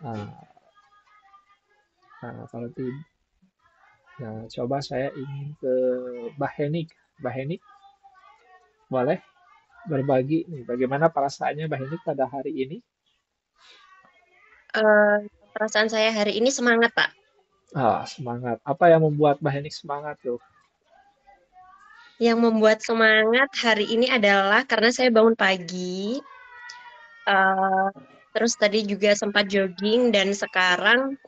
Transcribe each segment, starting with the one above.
Nah, kalau tidak, nah, coba saya ingin ke Mbak Henik. Mbak Henik, boleh berbagi nih bagaimana perasaannya Mbak Henik pada hari ini? Eh, Perasaan saya hari ini semangat, Pak. Semangat. Apa yang membuat Mbak Henik semangat tuh? Yang membuat semangat hari ini adalah karena saya bangun pagi, eh, terus tadi juga sempat jogging, dan sekarang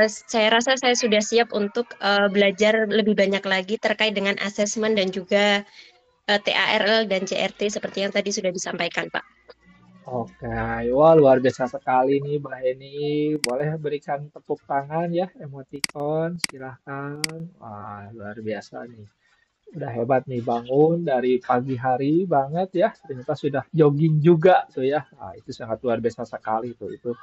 saya rasa saya sudah siap untuk belajar lebih banyak lagi terkait dengan asesmen dan juga TARL dan CRT seperti yang tadi sudah disampaikan, Pak. Oke, wah luar biasa sekali nih Mbak Heni. Boleh berikan tepuk tangan ya, emoticon, silahkan. Wah, luar biasa nih. Udah hebat nih bangun dari pagi hari banget ya. Ternyata sudah jogging juga tuh ya. Itu sangat luar biasa sekali tuh. Itu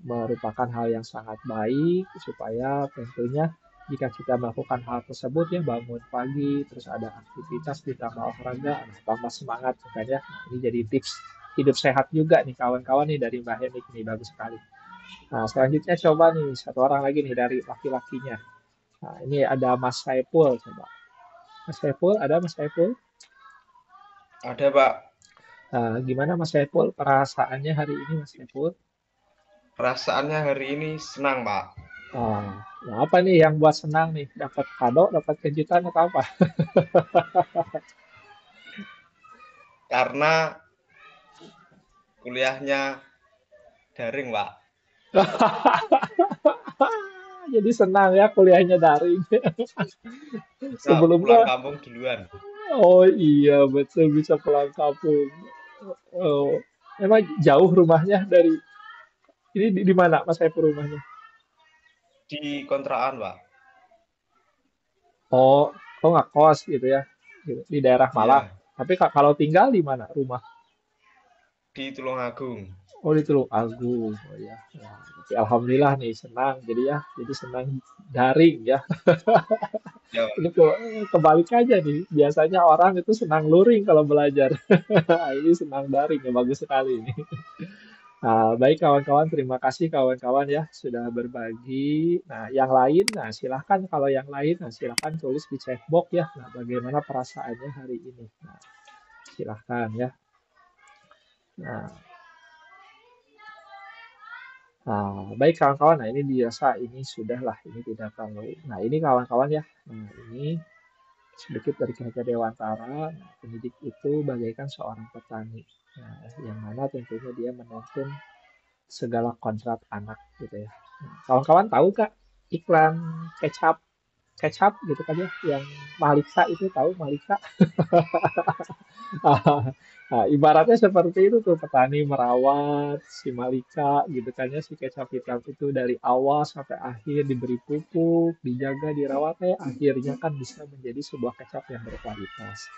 merupakan hal yang sangat baik supaya tentunya jika kita melakukan hal tersebut ya bangun pagi terus ada aktivitas ditambah olahraga nah, tambah semangat makanya ini jadi tips hidup sehat juga nih kawan-kawan nih dari Mbak Henik nih bagus sekali. Nah selanjutnya coba nih satu orang lagi nih dari laki-lakinya. Nah ini ada Mas Saiful coba. Mas Saiful ada Mas Saiful? Ada, Pak. Gimana Mas Saiful perasaannya hari ini Mas Saiful? Perasaannya hari ini senang, Pak. Nah apa nih yang buat senang nih? Dapat kado, dapat kejutan atau apa? Karena kuliahnya daring, Pak. Jadi senang ya kuliahnya daring. Bisa pulang Sebelumnya, kampung duluan. oh iya betul bisa pulang kampung. Oh, emang jauh rumahnya dari ini di mana Mas Saiful rumahnya? Di kontrakan, Pak. Oh, kok nggak kos gitu ya di daerah Malang. Iya, Tapi kalau tinggal di mana rumah? di Tulungagung. Oh di Tulung Agung. Oh ya. Nah, tapi alhamdulillah nih senang. Jadi senang daring ya. Ya, Ini kebalik aja nih. Biasanya orang itu senang luring kalau belajar. Ini senang daring ya bagus sekali ini. Baik kawan-kawan, terima kasih kawan-kawan ya sudah berbagi. Nah, yang lain, nah silahkan kalau yang lain, nah silahkan tulis di chatbox ya. Nah, bagaimana perasaannya hari ini? Nah, silahkan ya. Nah, baik kawan-kawan, nah ini biasa, ini sudah lah, ini tidak perlu. Nah, ini kawan-kawan ya. Nah, ini sedikit dari Ki Dewantara. Nah, pendidik itu bagaikan seorang petani. Nah, yang mana tentunya dia menuntun segala kodrat anak gitu ya. Nah, kawan-kawan tahu Kak iklan kecap kecap gitu kan ya yang Malika itu tahu Malika? Nah, ibaratnya seperti itu tuh petani merawat si Malika gitu kan ya si kecap hitam itu dari awal sampai akhir diberi pupuk, dijaga, dirawat akhirnya kan bisa menjadi sebuah kecap yang berkualitas.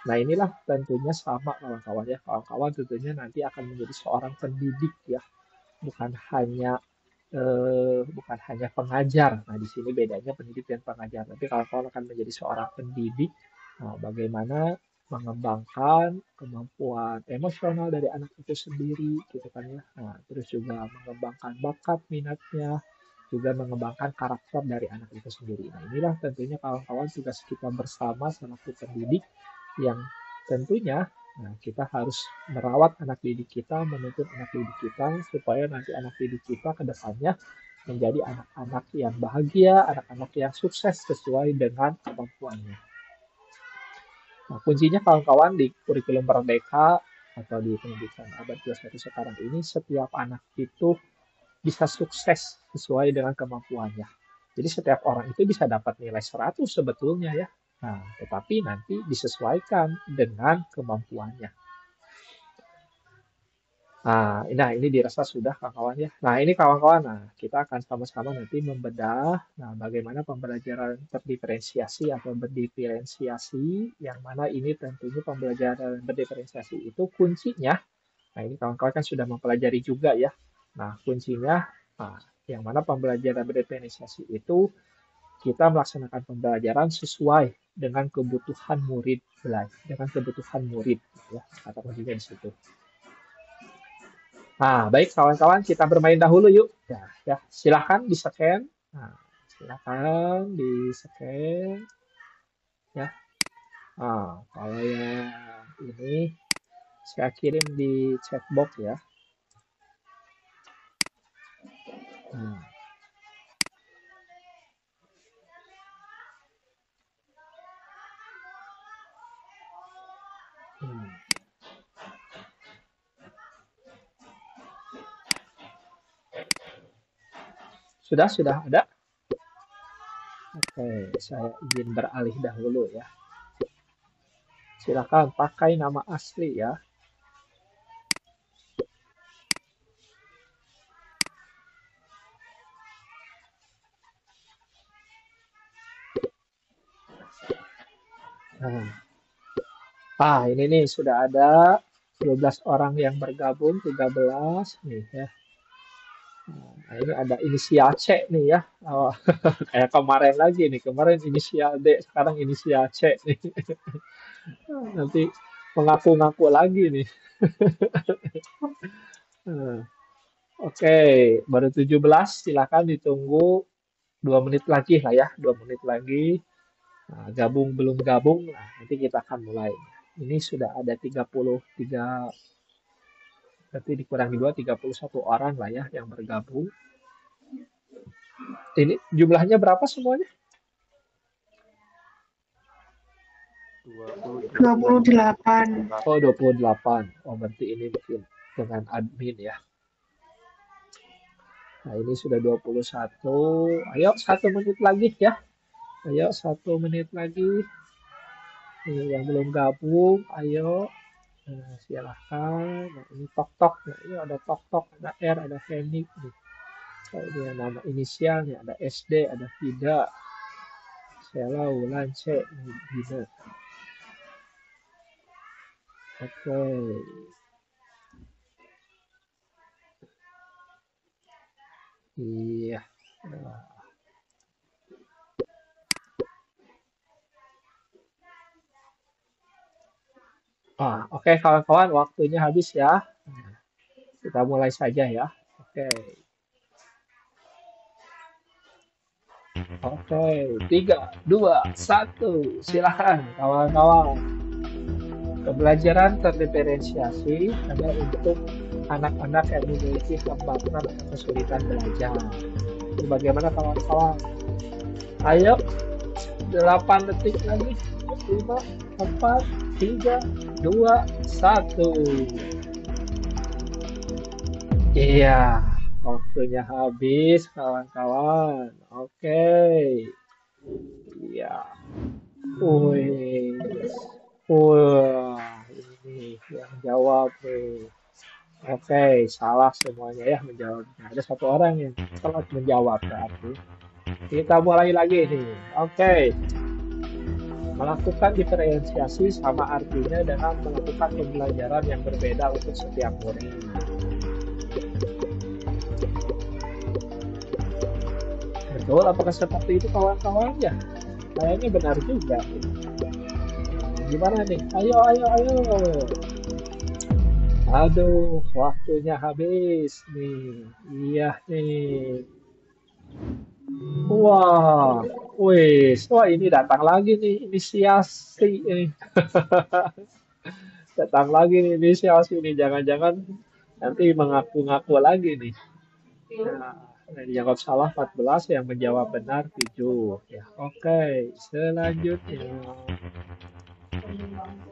Nah inilah tentunya sama kawan-kawan ya. Kawan-kawan tentunya nanti akan menjadi seorang pendidik ya bukan hanya bukan hanya pengajar. Nah, di sini bedanya pendidik dan pengajar. Tapi kalau kawan akan menjadi seorang pendidik, bagaimana mengembangkan kemampuan emosional dari anak itu sendiri, gitu kan ya. Nah, terus juga mengembangkan bakat minatnya, juga mengembangkan karakter dari anak itu sendiri. Nah, inilah tentunya kawan-kawan tugas kita bersama selaku pendidik yang tentunya kita harus merawat anak didik kita, menuntun anak didik kita, supaya nanti anak didik kita ke depannya menjadi anak-anak yang bahagia, anak-anak yang sukses sesuai dengan kemampuannya. Nah, kuncinya kawan-kawan di kurikulum Merdeka atau di pendidikan abad 21 sekarang ini, setiap anak itu bisa sukses sesuai dengan kemampuannya. Jadi setiap orang itu bisa dapat nilai 100 sebetulnya ya. Nah, tetapi nanti disesuaikan dengan kemampuannya. Nah, ini dirasa sudah kawan-kawan ya. Nah, ini kawan-kawan, nah kita akan sama-sama nanti membedah, nah bagaimana pembelajaran terdiferensiasi atau berdiferensiasi, yang mana ini tentunya pembelajaran berdiferensiasi itu kuncinya. Nah, ini kawan-kawan kan sudah mempelajari juga ya. Nah, kuncinya, nah, yang mana pembelajaran berdiferensiasi itu kita melaksanakan pembelajaran sesuai dengan kebutuhan murid belajar, dengan kebutuhan murid, ya, kata kuncinya di situ. Nah, baik kawan-kawan, kita bermain dahulu yuk. Ya, silakan di-scan. Nah, silakan di-scan ya. Kalau yang ini saya kirim di chatbox ya. Nah, hmm. Sudah ada. Oke, saya ingin beralih dahulu ya. Silakan pakai nama asli ya. Ini nih sudah ada 12 orang yang bergabung, 13 nih ya. Nah, ini ada inisial C nih ya. Kayak kemarin lagi nih. Kemarin inisial D, sekarang inisial C nih. Nanti mengaku-ngaku lagi nih. Oke, baru 17. Silakan ditunggu 2 menit lagi lah ya. 2 menit lagi. Nah, gabung belum gabung, nah, nanti kita akan mulai. Ini sudah ada 33, berarti dikurangi 2, 31 orang lah ya yang bergabung. Ini jumlahnya berapa semuanya? 28. Oh, 28. Oh, berarti ini mungkin dengan admin ya. Nah, ini sudah 21. Ayo, 1 menit lagi ya. Ayo, 1 menit lagi. Ini yang belum gabung, ayo. Nah, silahkan. Nah, ini tok-tok. Nah, ini ada tok-tok, ada R, ada Henik nih. Oh, ini nama inisialnya, ada SD, ada Vida. Sela, Wulan, C, Vida. Oke. Iya. Oke kawan-kawan, waktunya habis ya. Kita mulai saja ya. Oke. Oke, 3, 2, 1. Silahkan kawan-kawan. Pembelajaran terdiferensiasi ada untuk anak-anak yang memiliki hambatan atau kesulitan belajar. Itu bagaimana kawan-kawan? Ayo, 8 detik lagi. 5, 4, 3, 2, 1. Iya, waktunya habis kawan-kawan. Oke. Iya. Wih. Wah, ini yang jawab nih. Oke, salah semuanya ya menjawabnya. Ada 1 orang yang telat menjawab berarti. Kita mulai lagi nih. Oke. Melakukan diferensiasi sama artinya dengan melakukan pembelajaran yang berbeda untuk setiap murid. Betul, apakah seperti itu kawan-kawan ya? Kayaknya benar juga. Gimana nih? Ayo. Aduh, waktunya habis nih. Iya nih. Wah, wah ini datang lagi nih inisiasi ini. Datang lagi nih inisiasi nih. Jangan-jangan nanti mengaku-ngaku lagi nih. Nah, yang dijawab salah 14, yang menjawab benar 7. Ya, oke. Selanjutnya.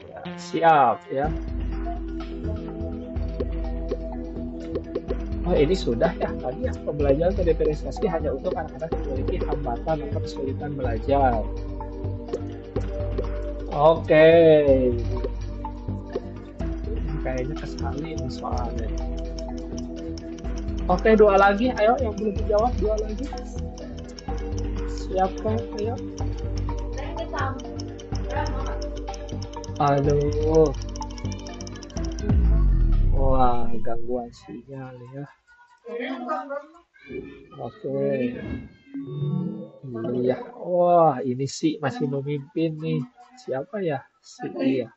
Ya, siap ya. Oh, ini sudah ya. Tadi ya, pembelajaran terdiferensiasi hanya untuk anak-anak yang memiliki hambatan atau kesulitan belajar. Oke. Ini kayaknya kesali ini soalnya. Oke, 2 lagi. Ayo, yang belum dijawab 2 lagi. Siapkan, ayo. Aduh. Wah, gangguan sinyal ya. Oke. Iya. Wah, ini sih masih memimpin nih. Siapa ya? Si iya.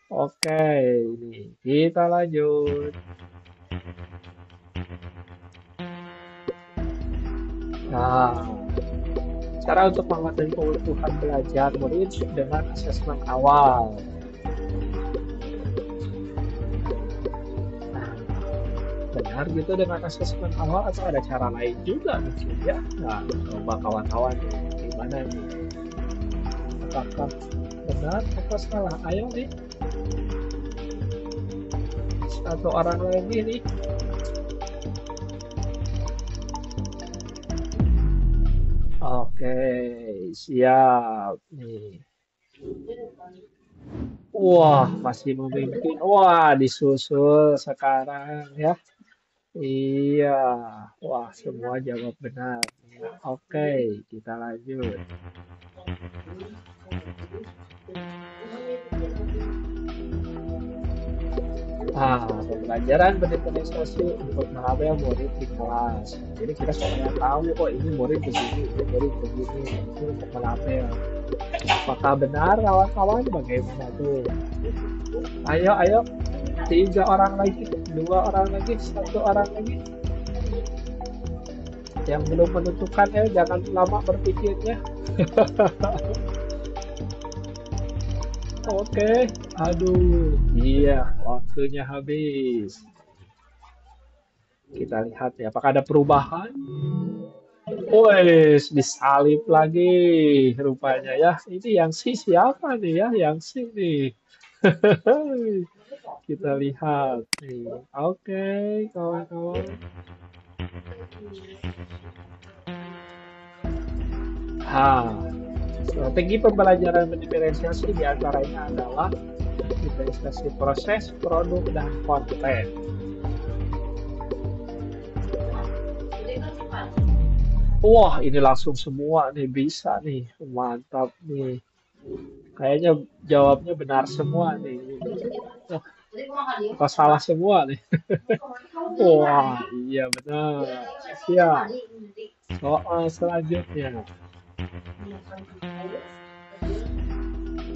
Oke, ini kita lanjut. Nah, cara untuk menguatkan kebutuhan belajar murid dengan asesmen awal. Nah, benar gitu dengan asesmen awal atau ada cara lain juga mungkin ya? Nah, coba kawan-kawan gimana nih? Apakah benar atau salah? Ayo nih, satu orang lagi nih. Oke, siap nih. Wah, masih memimpin. Wah, disusul sekarang ya. Iya. Wah, semua jawab benar. Oke, kita lanjut. Pembelajaran berdifferensiasi untuk mengambil murid di kelas. Jadi kita supaya tahu, oh ini murid begini, ini murid begini, itu untuk mengambil. Apakah benar kawan-kawan? Bagaimana tuh? Ayo, ayo. 3 orang lagi, 2 orang lagi, 1 orang lagi. Yang belum menentukan ya, jangan lama berpikirnya. Oke, aduh, iya, waktunya habis. Kita lihat ya, apakah ada perubahan? Wes, disalib lagi rupanya ya. Ini yang si siapa nih ya? Yang si nih. Kita lihat nih. Oke, kawan-kawan. Strategi pembelajaran mendiferensiasi diantaranya adalah diferensiasi proses, produk, dan konten. Wah, ini langsung semua nih bisa nih, mantap nih. Kayaknya jawabnya benar semua nih. Apa salah semua nih? Wah, iya benar. Siap. Soal selanjutnya.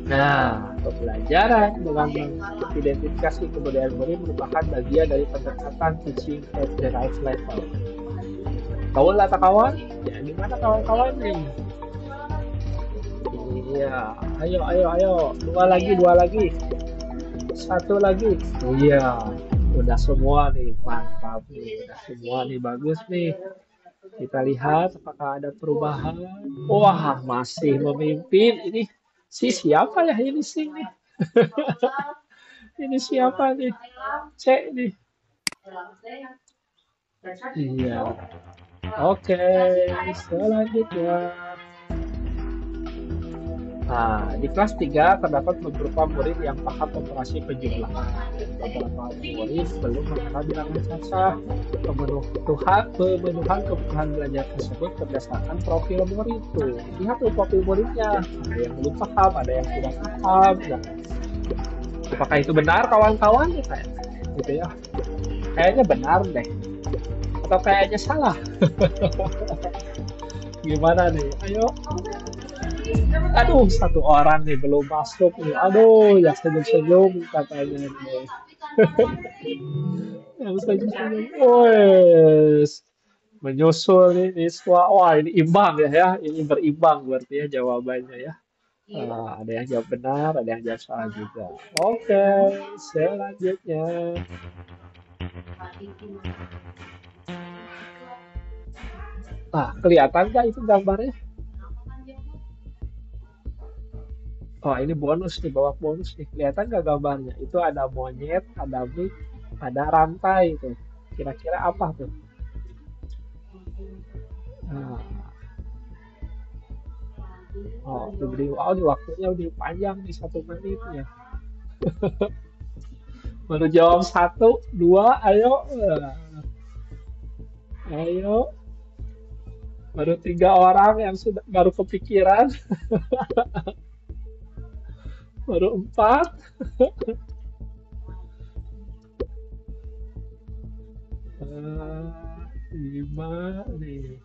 Nah, pembelajaran dengan mengidentifikasi kebudayaan murid merupakan bagian dari pendekatan teaching at the right level. Tahu lah kawan? Ya, gimana kawan-kawan nih? Iya, ayo. Dua lagi. 1 lagi. Iya, udah semua nih, mantap nih. Udah semua nih, bagus nih. Kita lihat apakah ada perubahan. Wah, masih memimpin. Ini siapa ya ini sih nih? Ini siapa nih? Cek nih. Iya. Oke, selanjutnya. Nah, di kelas 3 terdapat beberapa murid yang paham operasi penjumlahan. Beberapa murid belum mengenal bilangan sasah. Pemenuhan kebutuhan belajar tersebut berdasarkan profil murid tuh. Lihat tuh profil muridnya. Ada yang belum paham, ada yang sudah paham. Nah, apakah itu benar kawan-kawan? Gitu ya. Kayaknya benar deh. Atau kayaknya salah? Gimana nih? Ayo. Aduh, 1 orang nih belum masuk nih. Aduh, yang senyum-senyum katanya nih. Yang senyum-senyum. Wes. Menyusul nih siswa. Wah, ini imbang ya. Ini berimbang berarti ya jawabannya ya. Ada yang jawab benar, ada yang jawab salah juga. Oke, selanjutnya. Kelihatan nggak itu gambarnya? Oh, ini bonus nih, bawa bonus nih. Kelihatan nggak gambarnya? Itu ada monyet, ada mic, ada rantai itu. Kira-kira apa tuh? Nah. Oh, di waktunya udah panjang nih 1 menit ya. Baru jawab 1, 2, ayo. Ayo. Baru 3 orang yang sudah baru kepikiran. Baru 4. 5 nih.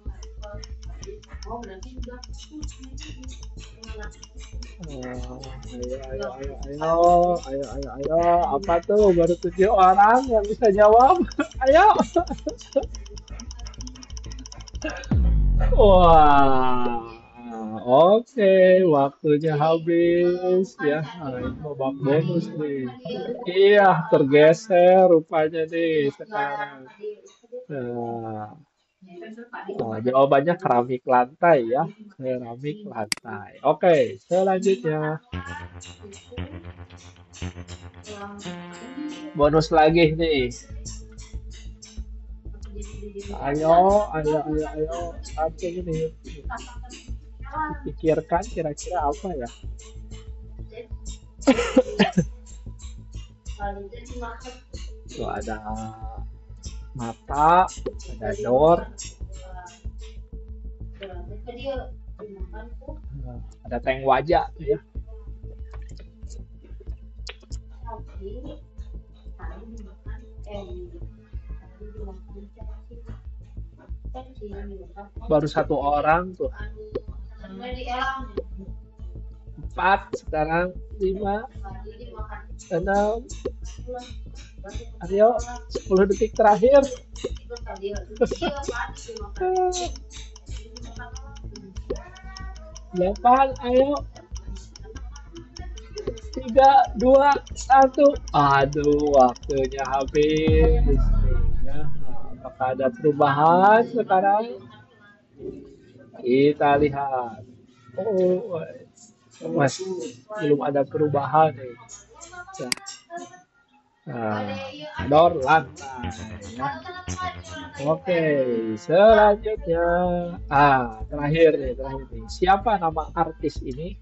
Ayo. Apa tuh? Baru 7 orang yang bisa jawab. Ayo. Wah, oke, waktunya habis ya. Nah, ini babak bonus nih. Iya, tergeser rupanya nih sekarang. Nah, jawabannya keramik lantai ya. Keramik lantai. Oke, selanjutnya bonus lagi nih. Ayo, ayo, ayo, ayo. Satu ini. Pikirkan kira-kira apa ya? Tuh ada mata, ada door, ada tank wajah ya. Baru satu orang tuh. 4, sekarang 5, 6. Ayo, 10 detik terakhir. 8, ayo. 3, 2, 1. Aduh, waktunya habis nih ya. Apakah ada perubahan sekarang? Kita lihat. Oh, masih belum ada perubahan nih. Ya. Nah, door lantai ya. Oke, selanjutnya. Terakhir nih. Siapa nama artis ini?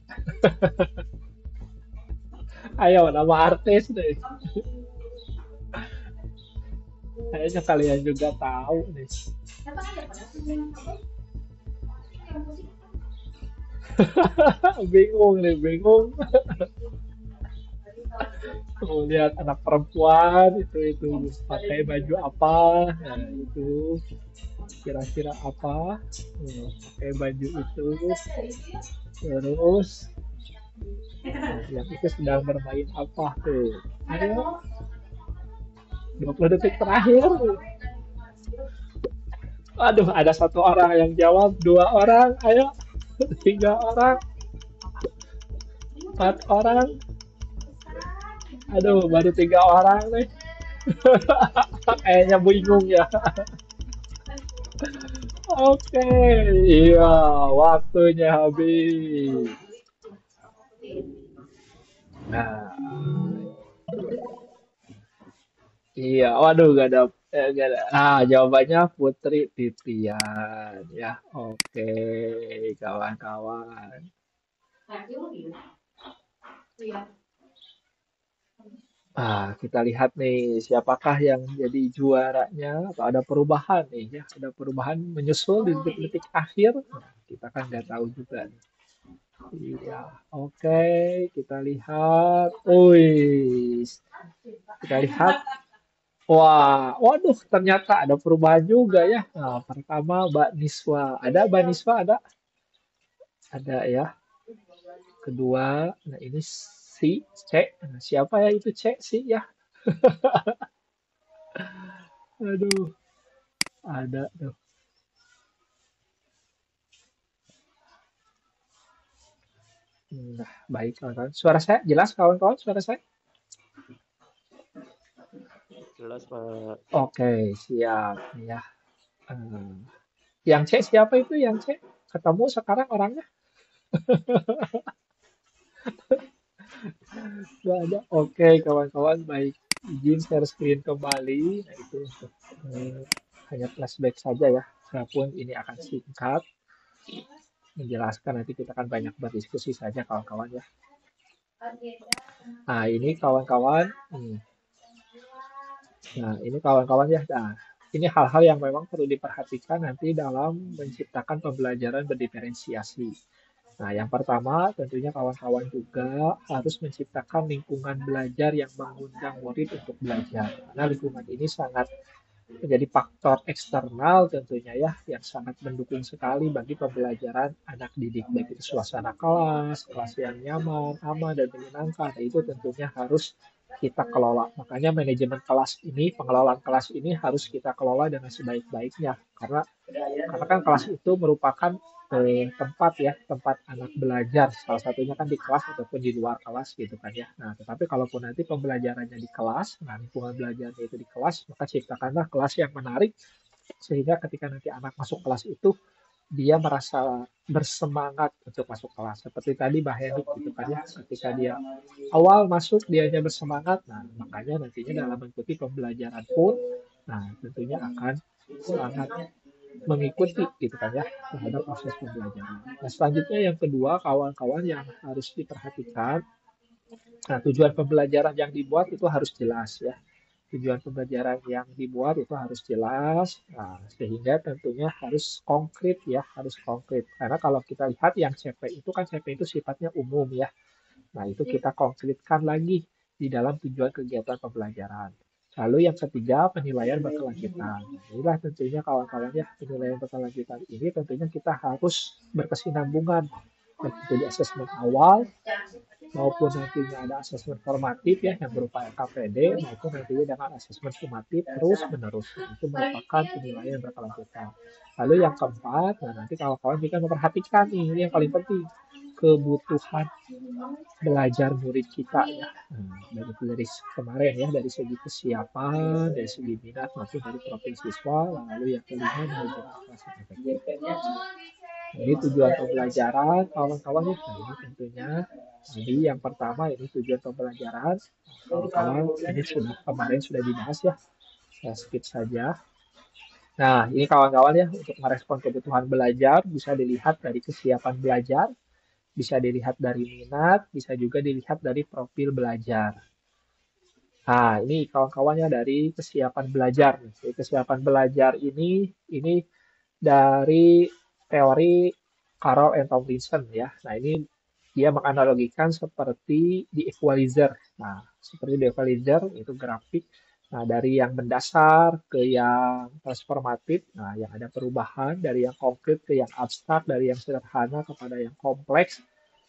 Ayo, nama artis deh. Kayaknya kalian juga tahu nih. Bingung. Tuh, lihat anak perempuan itu pakai baju apa? Nah, itu kira-kira apa? Pakai baju itu. Terus yang itu sedang bermain apa tuh? Ayo. 20 detik terakhir. Aduh, ada satu orang yang jawab, 2 orang, ayo. 3 orang, 4 orang. Aduh, baru 3 orang nih. Kayaknya bingung ya. Oke, iya, waktunya habis. Nah, iya, waduh, gak ada. Jawabannya Putri Titian ya. Oke, kawan-kawan. Kita lihat nih siapakah yang jadi juaranya atau ada perubahan nih ya. Ada perubahan menyusul di detik-detik akhir. Nah, kita kan nggak tahu juga nih. Iya, oke, kita lihat. Kita lihat. Wah, waduh, ternyata ada perubahan juga ya. Nah, pertama Mbak Niswa. Ada Mbak Niswa? Ada ya. Kedua, nah ini si C. Nah, siapa ya itu C sih ya? Aduh, ada tuh. Nah, baik kawan-kawan. Suara saya jelas kawan-kawan? Suara saya? Jelas, Pak. Oke, siap ya. Yang C siapa itu yang C? Ketemu sekarang orangnya? Nggak ada. Oke, kawan-kawan, baik. Izin share screen kembali. Nah, itu untuk hanya flashback saja ya. Walaupun ini akan singkat. Menjelaskan nanti kita akan banyak berdiskusi saja kawan-kawan ya. Nah, ini kawan-kawan. Nah, ini kawan-kawan ya. Nah, ini hal-hal yang memang perlu diperhatikan nanti dalam menciptakan pembelajaran berdiferensiasi. Nah, yang pertama tentunya kawan-kawan juga harus menciptakan lingkungan belajar yang mengundang murid untuk belajar. Karena lingkungan ini sangat menjadi faktor eksternal tentunya ya, yang sangat mendukung sekali bagi pembelajaran anak didik. Baik itu suasana kelas yang nyaman, aman, dan menyenangkan. Nah, itu tentunya harus kita kelola. Makanya manajemen kelas ini, pengelolaan kelas ini harus kita kelola dengan sebaik-baiknya. Karena kan kelas itu merupakan tempat ya, tempat anak belajar. Salah satunya kan di kelas ataupun di luar kelas gitu kan ya. Nah, tetapi kalaupun nanti pembelajarannya di kelas, nah lingkungan belajarnya itu di kelas, maka ciptakanlah kelas yang menarik sehingga ketika nanti anak masuk kelas itu dia merasa bersemangat untuk masuk kelas. Seperti tadi Mbak Henik gitu kan ya, ketika dia awal masuk dianya bersemangat, nah makanya nantinya dalam mengikuti pembelajaran pun, nah tentunya akan sangat mengikuti gitu kan ya terhadap proses pembelajaran. Nah selanjutnya yang kedua kawan-kawan yang harus diperhatikan, nah tujuan pembelajaran yang dibuat itu harus jelas ya. Tujuan pembelajaran yang dibuat itu harus jelas, nah, sehingga tentunya harus konkret ya, harus konkret. Karena kalau kita lihat yang CP itu kan CP itu sifatnya umum ya. Nah, itu kita konkretkan lagi di dalam tujuan kegiatan pembelajaran. Lalu yang ketiga, penilaian berkelanjutan. Nah, inilah tentunya kawan-kawan ya, penilaian berkelanjutan ini tentunya kita harus berkesinambungan. Baik itu di asesmen awal, maupun nantinya ada asesmen formatif ya yang berupa KPD, maupun nantinya dengan asesmen sumatif terus menerus. Itu merupakan penilaian berkelanjutan. Lalu yang keempat, nah nanti kawan-kawan juga memperhatikan ini yang paling penting, kebutuhan belajar murid kita ya. Dari kemarin ya, dari segi kesiapan, dari segi minat maupun dari profil siswa. Lalu yang kelima manajemen kelas yang efektif. Ini tujuan pembelajaran kawan-kawan ya. Nah, ini tentunya tadi yang pertama ini tujuan pembelajaran. Kawan-kawan ini kemarin sudah dibahas ya. Saya skip saja. Nah, ini kawan-kawan ya untuk merespon kebutuhan belajar bisa dilihat dari kesiapan belajar, bisa dilihat dari minat, bisa juga dilihat dari profil belajar. Nah, ini kawan-kawannya dari kesiapan belajar. Jadi, kesiapan belajar ini dari teori Carroll and Tomlinson ya. Nah, ini dia menganalogikan seperti di equalizer. Nah, seperti di equalizer itu grafik. Nah, dari yang mendasar ke yang transformatif, nah yang ada perubahan dari yang konkret ke yang abstrak, dari yang sederhana kepada yang kompleks,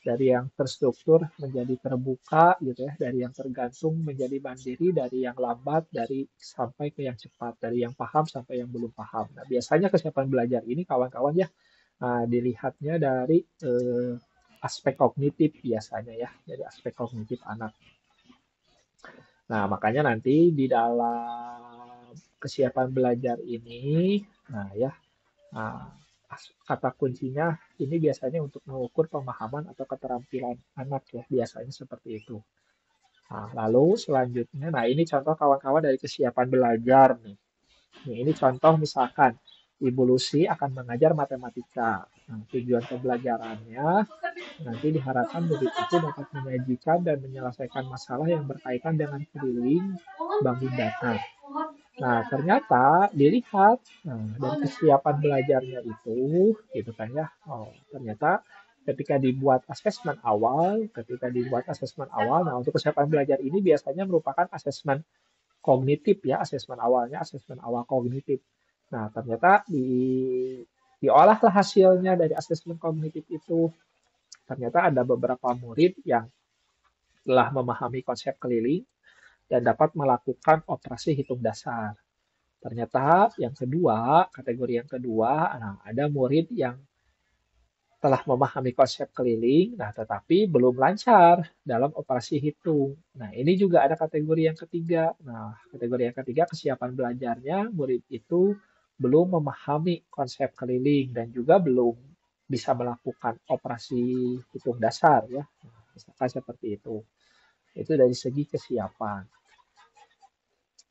dari yang terstruktur menjadi terbuka gitu ya, dari yang tergantung menjadi mandiri, dari yang lambat dari sampai ke yang cepat, dari yang paham sampai yang belum paham. Nah, biasanya kesiapan belajar ini kawan-kawan ya dilihatnya dari aspek kognitif biasanya ya, dari aspek kognitif anak. Nah, makanya nanti di dalam kesiapan belajar ini, nah ya, kata kuncinya ini biasanya untuk mengukur pemahaman atau keterampilan anak ya, biasanya seperti itu. Nah, lalu selanjutnya, nah ini contoh kawan-kawan dari kesiapan belajar nih. Ini contoh misalkan, Ibu Lucy akan mengajar matematika. Nah, tujuan pembelajarannya nanti diharapkan murid itu dapat menyajikan dan menyelesaikan masalah yang berkaitan dengan keliling bangun data. Nah, ternyata dilihat dari kesiapan belajarnya itu, gitu kan ya. Oh, ternyata ketika dibuat asesmen awal, nah untuk kesiapan belajar ini biasanya merupakan asesmen kognitif ya, asesmen awalnya asesmen awal kognitif. Nah, ternyata diolahlah hasilnya dari asesmen kognitif itu. Ternyata ada beberapa murid yang telah memahami konsep keliling dan dapat melakukan operasi hitung dasar. Ternyata yang kedua, kategori yang kedua, nah, ada murid yang telah memahami konsep keliling, nah tetapi belum lancar dalam operasi hitung. Nah, ini juga ada kategori yang ketiga. Nah, kategori yang ketiga kesiapan belajarnya murid itu belum memahami konsep keliling dan juga belum bisa melakukan operasi hitung dasar ya. Nah, misalkan seperti itu. Itu dari segi kesiapan.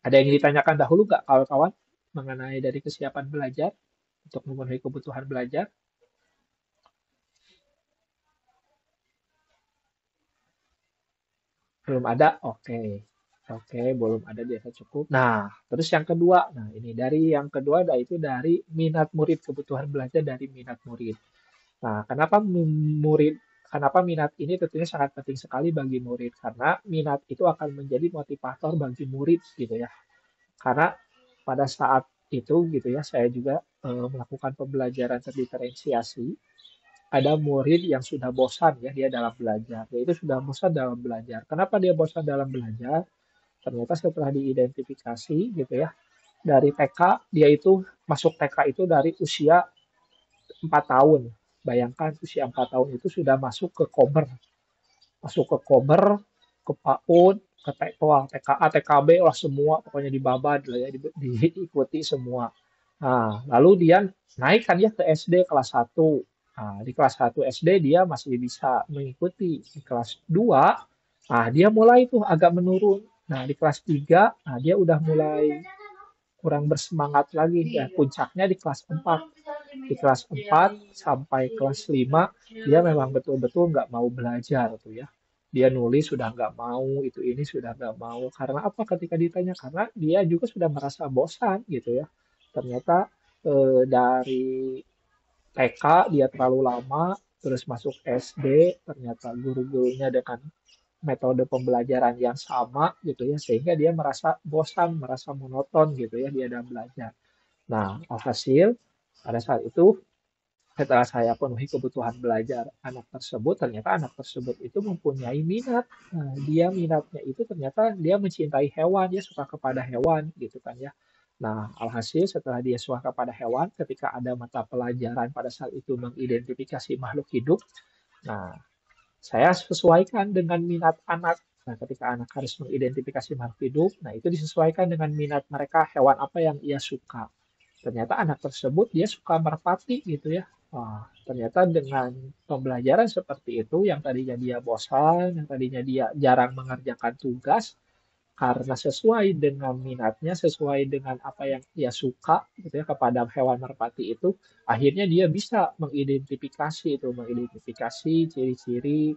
Ada yang ditanyakan dahulu nggak kawan-kawan mengenai dari kesiapan belajar untuk memenuhi kebutuhan belajar? Belum ada? Oke. Oke, belum ada biasa cukup. Nah, terus yang kedua. Nah, ini dari yang kedua itu dari minat murid, kebutuhan belajar dari minat murid. Nah, kenapa minat ini tentunya sangat penting sekali bagi murid karena minat itu akan menjadi motivator bagi murid gitu ya. Karena pada saat itu gitu ya, saya juga melakukan pembelajaran terdiferensiasi. Ada murid yang sudah bosan ya dia dalam belajar. Dia itu sudah bosan dalam belajar. Kenapa dia bosan dalam belajar? ternyata setelah diidentifikasi gitu ya, dari TK dia itu masuk TK itu dari usia 4 tahun. Bayangkan usia 4 tahun itu sudah masuk ke Kober, ke PAUD, ke TKA, TKB lah semua, pokoknya dibabad lah ya, diikuti semua. Nah, lalu dia naik kan ya ke SD kelas 1. Nah, di kelas 1 SD dia masih bisa mengikuti. Di kelas 2, nah dia mulai tuh agak menurun. Nah, di kelas 3, nah dia udah mulai kurang bersemangat lagi ya. Puncaknya di kelas 4. Di kelas 4 sampai kelas 5 dia memang betul-betul nggak mau belajar tuh ya. Dia nulis sudah nggak mau, itu ini sudah nggak mau. Karena apa? Ketika ditanya, karena dia juga sudah merasa bosan gitu ya. Ternyata dari TK dia terlalu lama, terus masuk SD, ternyata guru-gurunya dengan metode pembelajaran yang sama gitu ya, sehingga dia merasa bosan, merasa monoton gitu ya dia dalam belajar. Nah, alhasil pada saat itu setelah saya penuhi kebutuhan belajar anak tersebut, ternyata anak tersebut itu mempunyai minat. Nah, dia minatnya itu ternyata dia mencintai hewan, dia suka kepada hewan gitu kan ya. Nah, alhasil setelah dia suka kepada hewan, ketika ada mata pelajaran pada saat itu mengidentifikasi makhluk hidup, nah saya sesuaikan dengan minat anak. Nah, ketika anak harus mengidentifikasi makhluk hidup, nah itu disesuaikan dengan minat mereka, hewan apa yang ia suka. Ternyata anak tersebut dia suka merpati gitu ya. Wah, ternyata dengan pembelajaran seperti itu, yang tadinya dia bosan, yang tadinya dia jarang mengerjakan tugas, karena sesuai dengan minatnya, sesuai dengan apa yang dia suka gitu ya kepada hewan merpati itu, akhirnya dia bisa mengidentifikasi ciri-ciri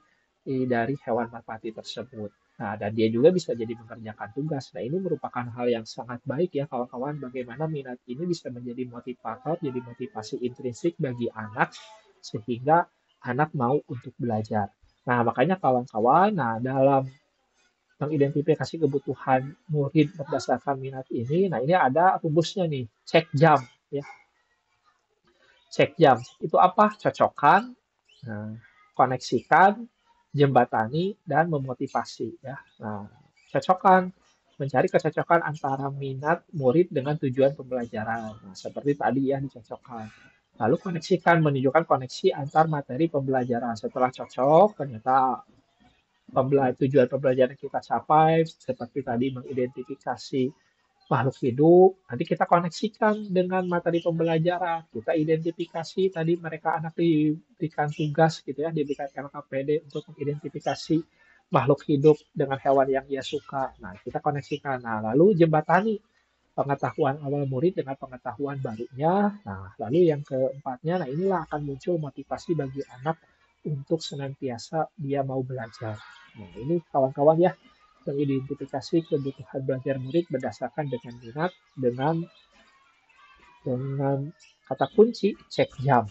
dari hewan merpati tersebut. Nah, dan dia juga bisa jadi mengerjakan tugas. Nah, ini merupakan hal yang sangat baik ya kawan-kawan, bagaimana minat ini bisa menjadi motivator, jadi motivasi intrinsik bagi anak, sehingga anak mau untuk belajar. Nah, makanya kawan-kawan, nah dalam mengidentifikasi kebutuhan murid berdasarkan minat ini. Nah, ini ada rumusnya nih, cek jam ya. Cek jam itu apa? Cocokkan, nah, koneksikan, jembatani dan memotivasi ya. Nah, cocokkan, mencari kecocokan antara minat murid dengan tujuan pembelajaran. Nah, seperti tadi ya dicocokkan. Lalu koneksikan, menunjukkan koneksi antar materi pembelajaran. Setelah cocok, ternyata tujuan pembelajaran kita capai, seperti tadi mengidentifikasi makhluk hidup, nanti kita koneksikan dengan materi pembelajaran. Kita identifikasi tadi mereka anak diberikan tugas gitu ya, diberikan LKPD untuk mengidentifikasi makhluk hidup dengan hewan yang ia suka. Nah, kita koneksikan. Nah, lalu jembatani pengetahuan awal murid dengan pengetahuan barunya. Nah, lalu yang keempatnya, nah inilah akan muncul motivasi bagi anak untuk senantiasa dia mau belajar. Nah, ini kawan-kawan ya, mengidentifikasi kebutuhan belajar murid berdasarkan dengan minat, dengan kata kunci cek jam.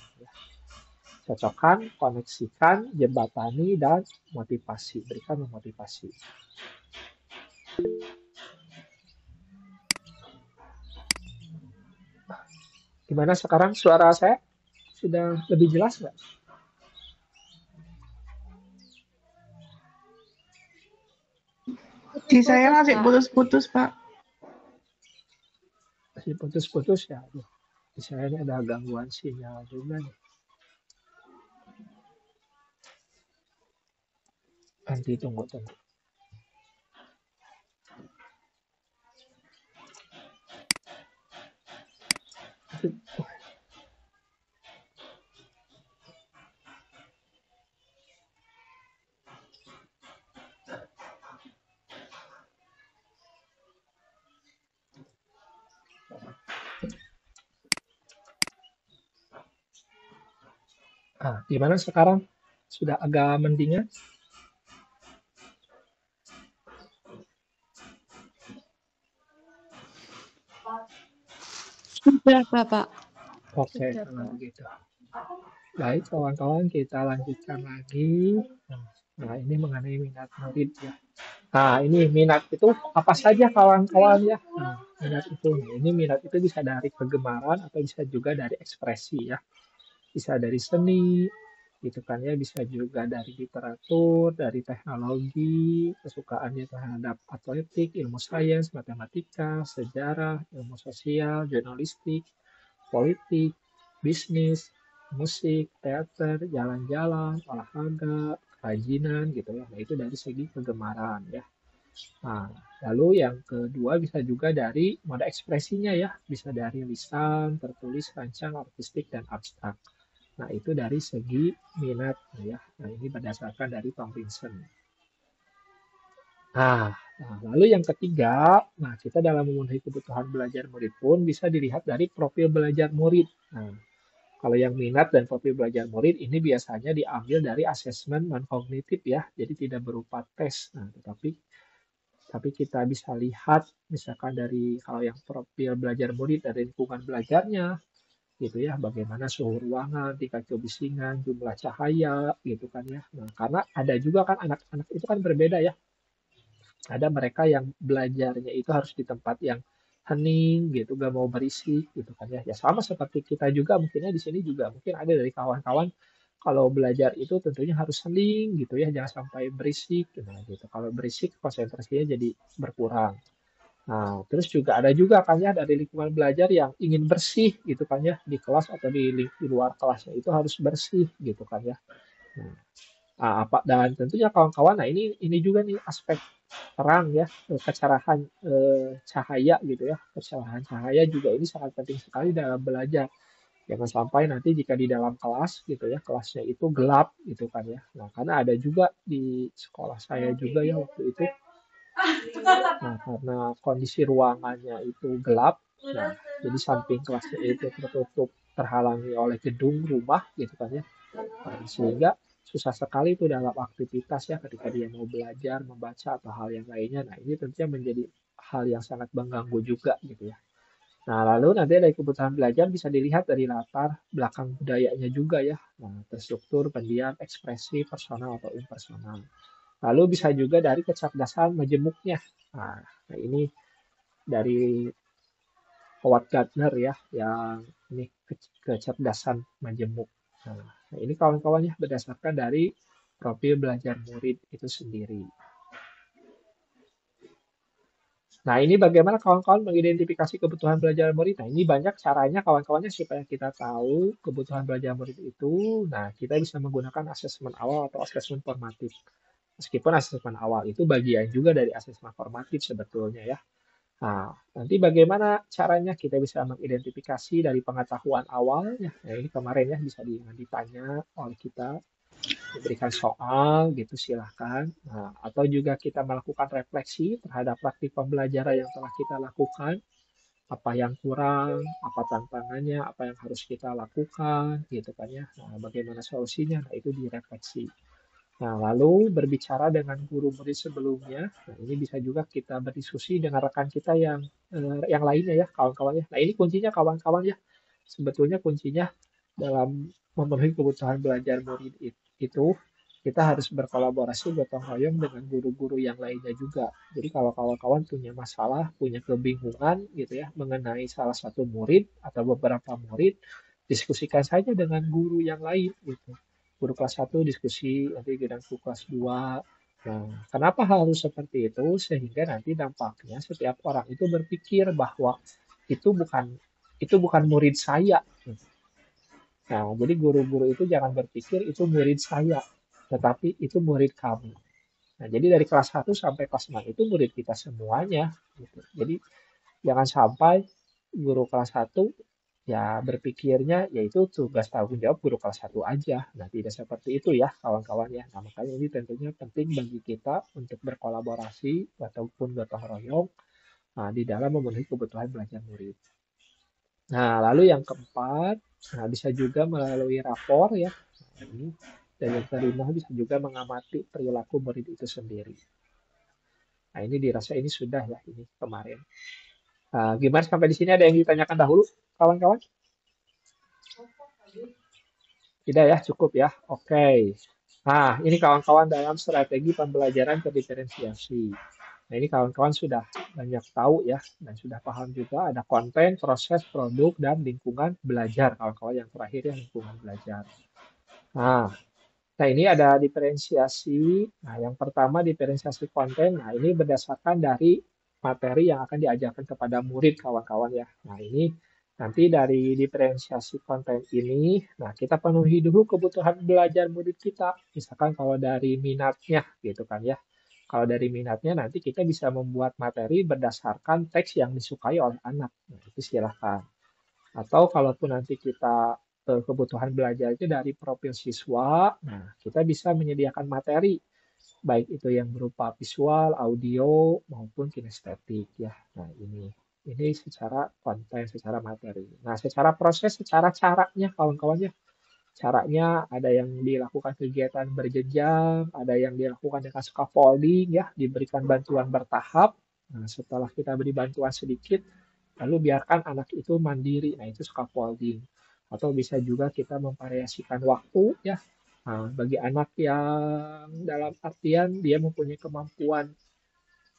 Cocokkan, koneksikan, jembatani, dan motivasi. Berikan memotivasi. Gimana sekarang suara saya? Sudah lebih jelas nggak? Di saya masih putus-putus, Pak. Masih putus-putus ya. Aduh, di saya ini ada gangguan sinyal juga nih. Nanti tunggu. Nah, gimana sekarang? Sudah agak mendingan? Sudah, Bapak. Oke, kalau begitu. Baik, kawan-kawan, kita lanjutkan lagi. Nah, ini mengenai minat murid ya. Nah, ini minat itu apa saja kawan-kawan ya? Nah, minat itu bisa dari kegemaran atau bisa juga dari ekspresi ya. Bisa dari seni, gitu kan ya, bisa juga dari literatur, dari teknologi, kesukaannya terhadap atletik, ilmu sains, matematika, sejarah, ilmu sosial, jurnalistik, politik, bisnis, musik, teater, jalan-jalan, olahraga, kerajinan gitu ya. Nah, itu dari segi kegemaran ya. Nah, lalu yang kedua bisa juga dari mode ekspresinya ya, bisa dari lisan, tertulis, rancang, artistik, dan abstrak. Nah, itu dari segi minat ya. Nah, ini berdasarkan dari Tom Vincent. Nah, lalu yang ketiga, nah kita dalam memenuhi kebutuhan belajar murid pun bisa dilihat dari profil belajar murid. Nah, kalau yang minat dan profil belajar murid ini biasanya diambil dari asesmen non-kognitif ya, jadi tidak berupa tes. Nah, tapi kita bisa lihat misalkan dari kalau yang profil belajar murid dari lingkungan belajarnya, gitu ya, bagaimana suhu ruangan, tingkat kebisingan, jumlah cahaya, gitu kan ya. Nah, karena ada juga kan anak-anak itu kan berbeda ya. Ada mereka yang belajarnya itu harus di tempat yang hening gitu, gak mau berisik gitu kan ya. Ya sama seperti kita juga mungkinnya di sini juga mungkin ada dari kawan-kawan kalau belajar itu tentunya harus hening gitu ya, jangan sampai berisik. Nah, gitu. Kalau berisik konsentrasinya jadi berkurang. Nah, terus juga ada juga kan ya dari lingkungan belajar yang ingin bersih gitu kan ya di kelas atau di luar kelasnya itu harus bersih gitu kan ya. Nah, apa dan tentunya kawan-kawan, nah ini juga nih aspek terang ya, kecerahan cahaya gitu ya. Kecerahan cahaya juga ini sangat penting sekali dalam belajar. Jangan sampai nanti jika di dalam kelas gitu ya, kelasnya itu gelap gitu kan ya. Nah, karena ada juga di sekolah saya juga ya waktu itu. Nah, karena kondisi ruangannya itu gelap, nah, jadi samping kelasnya itu tertutup, terhalangi oleh gedung rumah gitu kan ya. Nah, sehingga susah sekali itu dalam aktivitas ya ketika dia mau belajar, membaca atau hal yang lainnya. Nah, ini tentunya menjadi hal yang sangat mengganggu juga gitu ya. Nah, lalu nanti dari kebutuhan belajar bisa dilihat dari latar belakang budayanya juga ya. Nah, terstruktur, pendiam, ekspresi, personal atau impersonal. Lalu bisa juga dari kecerdasan majemuknya. Nah, ini dari Howard Gardner ya, yang ini kecerdasan majemuk. Nah, ini kawan-kawan ya berdasarkan dari profil belajar murid itu sendiri. Nah, ini bagaimana kawan-kawan mengidentifikasi kebutuhan belajar murid. Nah, ini banyak caranya kawan-kawannya supaya kita tahu kebutuhan belajar murid itu. Nah, kita bisa menggunakan asesmen awal atau asesmen formatif. Meskipun asesmen awal itu bagian juga dari asesmen formatif sebetulnya ya. Nah, nanti bagaimana caranya kita bisa mengidentifikasi dari pengetahuan awal ya. Nah, ini kemarin ya bisa ditanya oleh kita, diberikan soal gitu silahkan. Nah, atau juga kita melakukan refleksi terhadap praktik pembelajaran yang telah kita lakukan, apa yang kurang, apa tantangannya, apa yang harus kita lakukan gitu kan ya. Nah, bagaimana solusinya? Nah, itu direfleksi. Nah, lalu berbicara dengan guru murid sebelumnya, nah ini bisa juga kita berdiskusi dengan rekan kita yang lainnya ya, kawan-kawannya. Nah, ini kuncinya kawan-kawan ya. Sebetulnya kuncinya dalam memenuhi kebutuhan belajar murid itu kita harus berkolaborasi gotong royong dengan guru-guru yang lainnya juga. Jadi kalau kawan-kawan punya masalah, punya kebingungan gitu ya mengenai salah satu murid atau beberapa murid, diskusikan saja dengan guru yang lain gitu. Guru kelas 1 diskusi, nanti dengan guru kelas 2. Nah, kenapa harus seperti itu? Sehingga nanti dampaknya setiap orang itu berpikir bahwa itu bukan itu bukan murid saya. Nah, jadi guru-guru itu jangan berpikir itu murid saya, tetapi itu murid kamu. Nah, jadi dari kelas 1 sampai kelas 6 itu murid kita semuanya. Gitu. Jadi jangan sampai guru kelas 1 ya berpikirnya yaitu tugas tanggung jawab guru kelas 1 aja. Nah, tidak seperti itu ya kawan-kawan ya. Nah, makanya ini tentunya penting bagi kita untuk berkolaborasi ataupun gotong royong di dalam memenuhi kebutuhan belajar murid. Nah, lalu yang keempat, nah bisa juga melalui rapor ya. Nah, ini dan yang kelima bisa juga mengamati perilaku murid itu sendiri. Nah, ini dirasa ini sudah ya ini kemarin. Nah, gimana sampai di sini ada yang ditanyakan dahulu, kawan-kawan? Tidak ya, cukup ya. Oke. Nah, ini kawan-kawan dalam strategi pembelajaran terdiferensiasi. Nah, ini kawan-kawan sudah banyak tahu ya, dan sudah paham juga ada konten, proses, produk, dan lingkungan belajar. Kawan-kawan yang terakhir ya, lingkungan belajar. Nah, Nah, ini ada diferensiasi. Nah, yang pertama diferensiasi konten. Nah, ini berdasarkan dari materi yang akan diajarkan kepada murid kawan-kawan ya. Nah, ini nanti dari diferensiasi konten ini, nah kita penuhi dulu kebutuhan belajar murid kita. Misalkan kalau dari minatnya gitu kan ya. Kalau dari minatnya nanti kita bisa membuat materi berdasarkan teks yang disukai oleh anak. Nah, itu silahkan. Atau kalaupun nanti kita kebutuhan belajarnya dari profil siswa, nah kita bisa menyediakan materi, baik itu yang berupa visual, audio, maupun kinestetik ya. Nah ini secara konten, secara materi. Nah secara proses, secara caranya kawan-kawan ya. Caranya ada yang dilakukan kegiatan berjenjang, ada yang dilakukan dengan scaffolding ya, diberikan bantuan bertahap. Nah, setelah kita beri bantuan sedikit, lalu biarkan anak itu mandiri. Nah, itu scaffolding. Atau bisa juga kita memvariasikan waktu ya. Nah, bagi anak yang dalam artian dia mempunyai kemampuan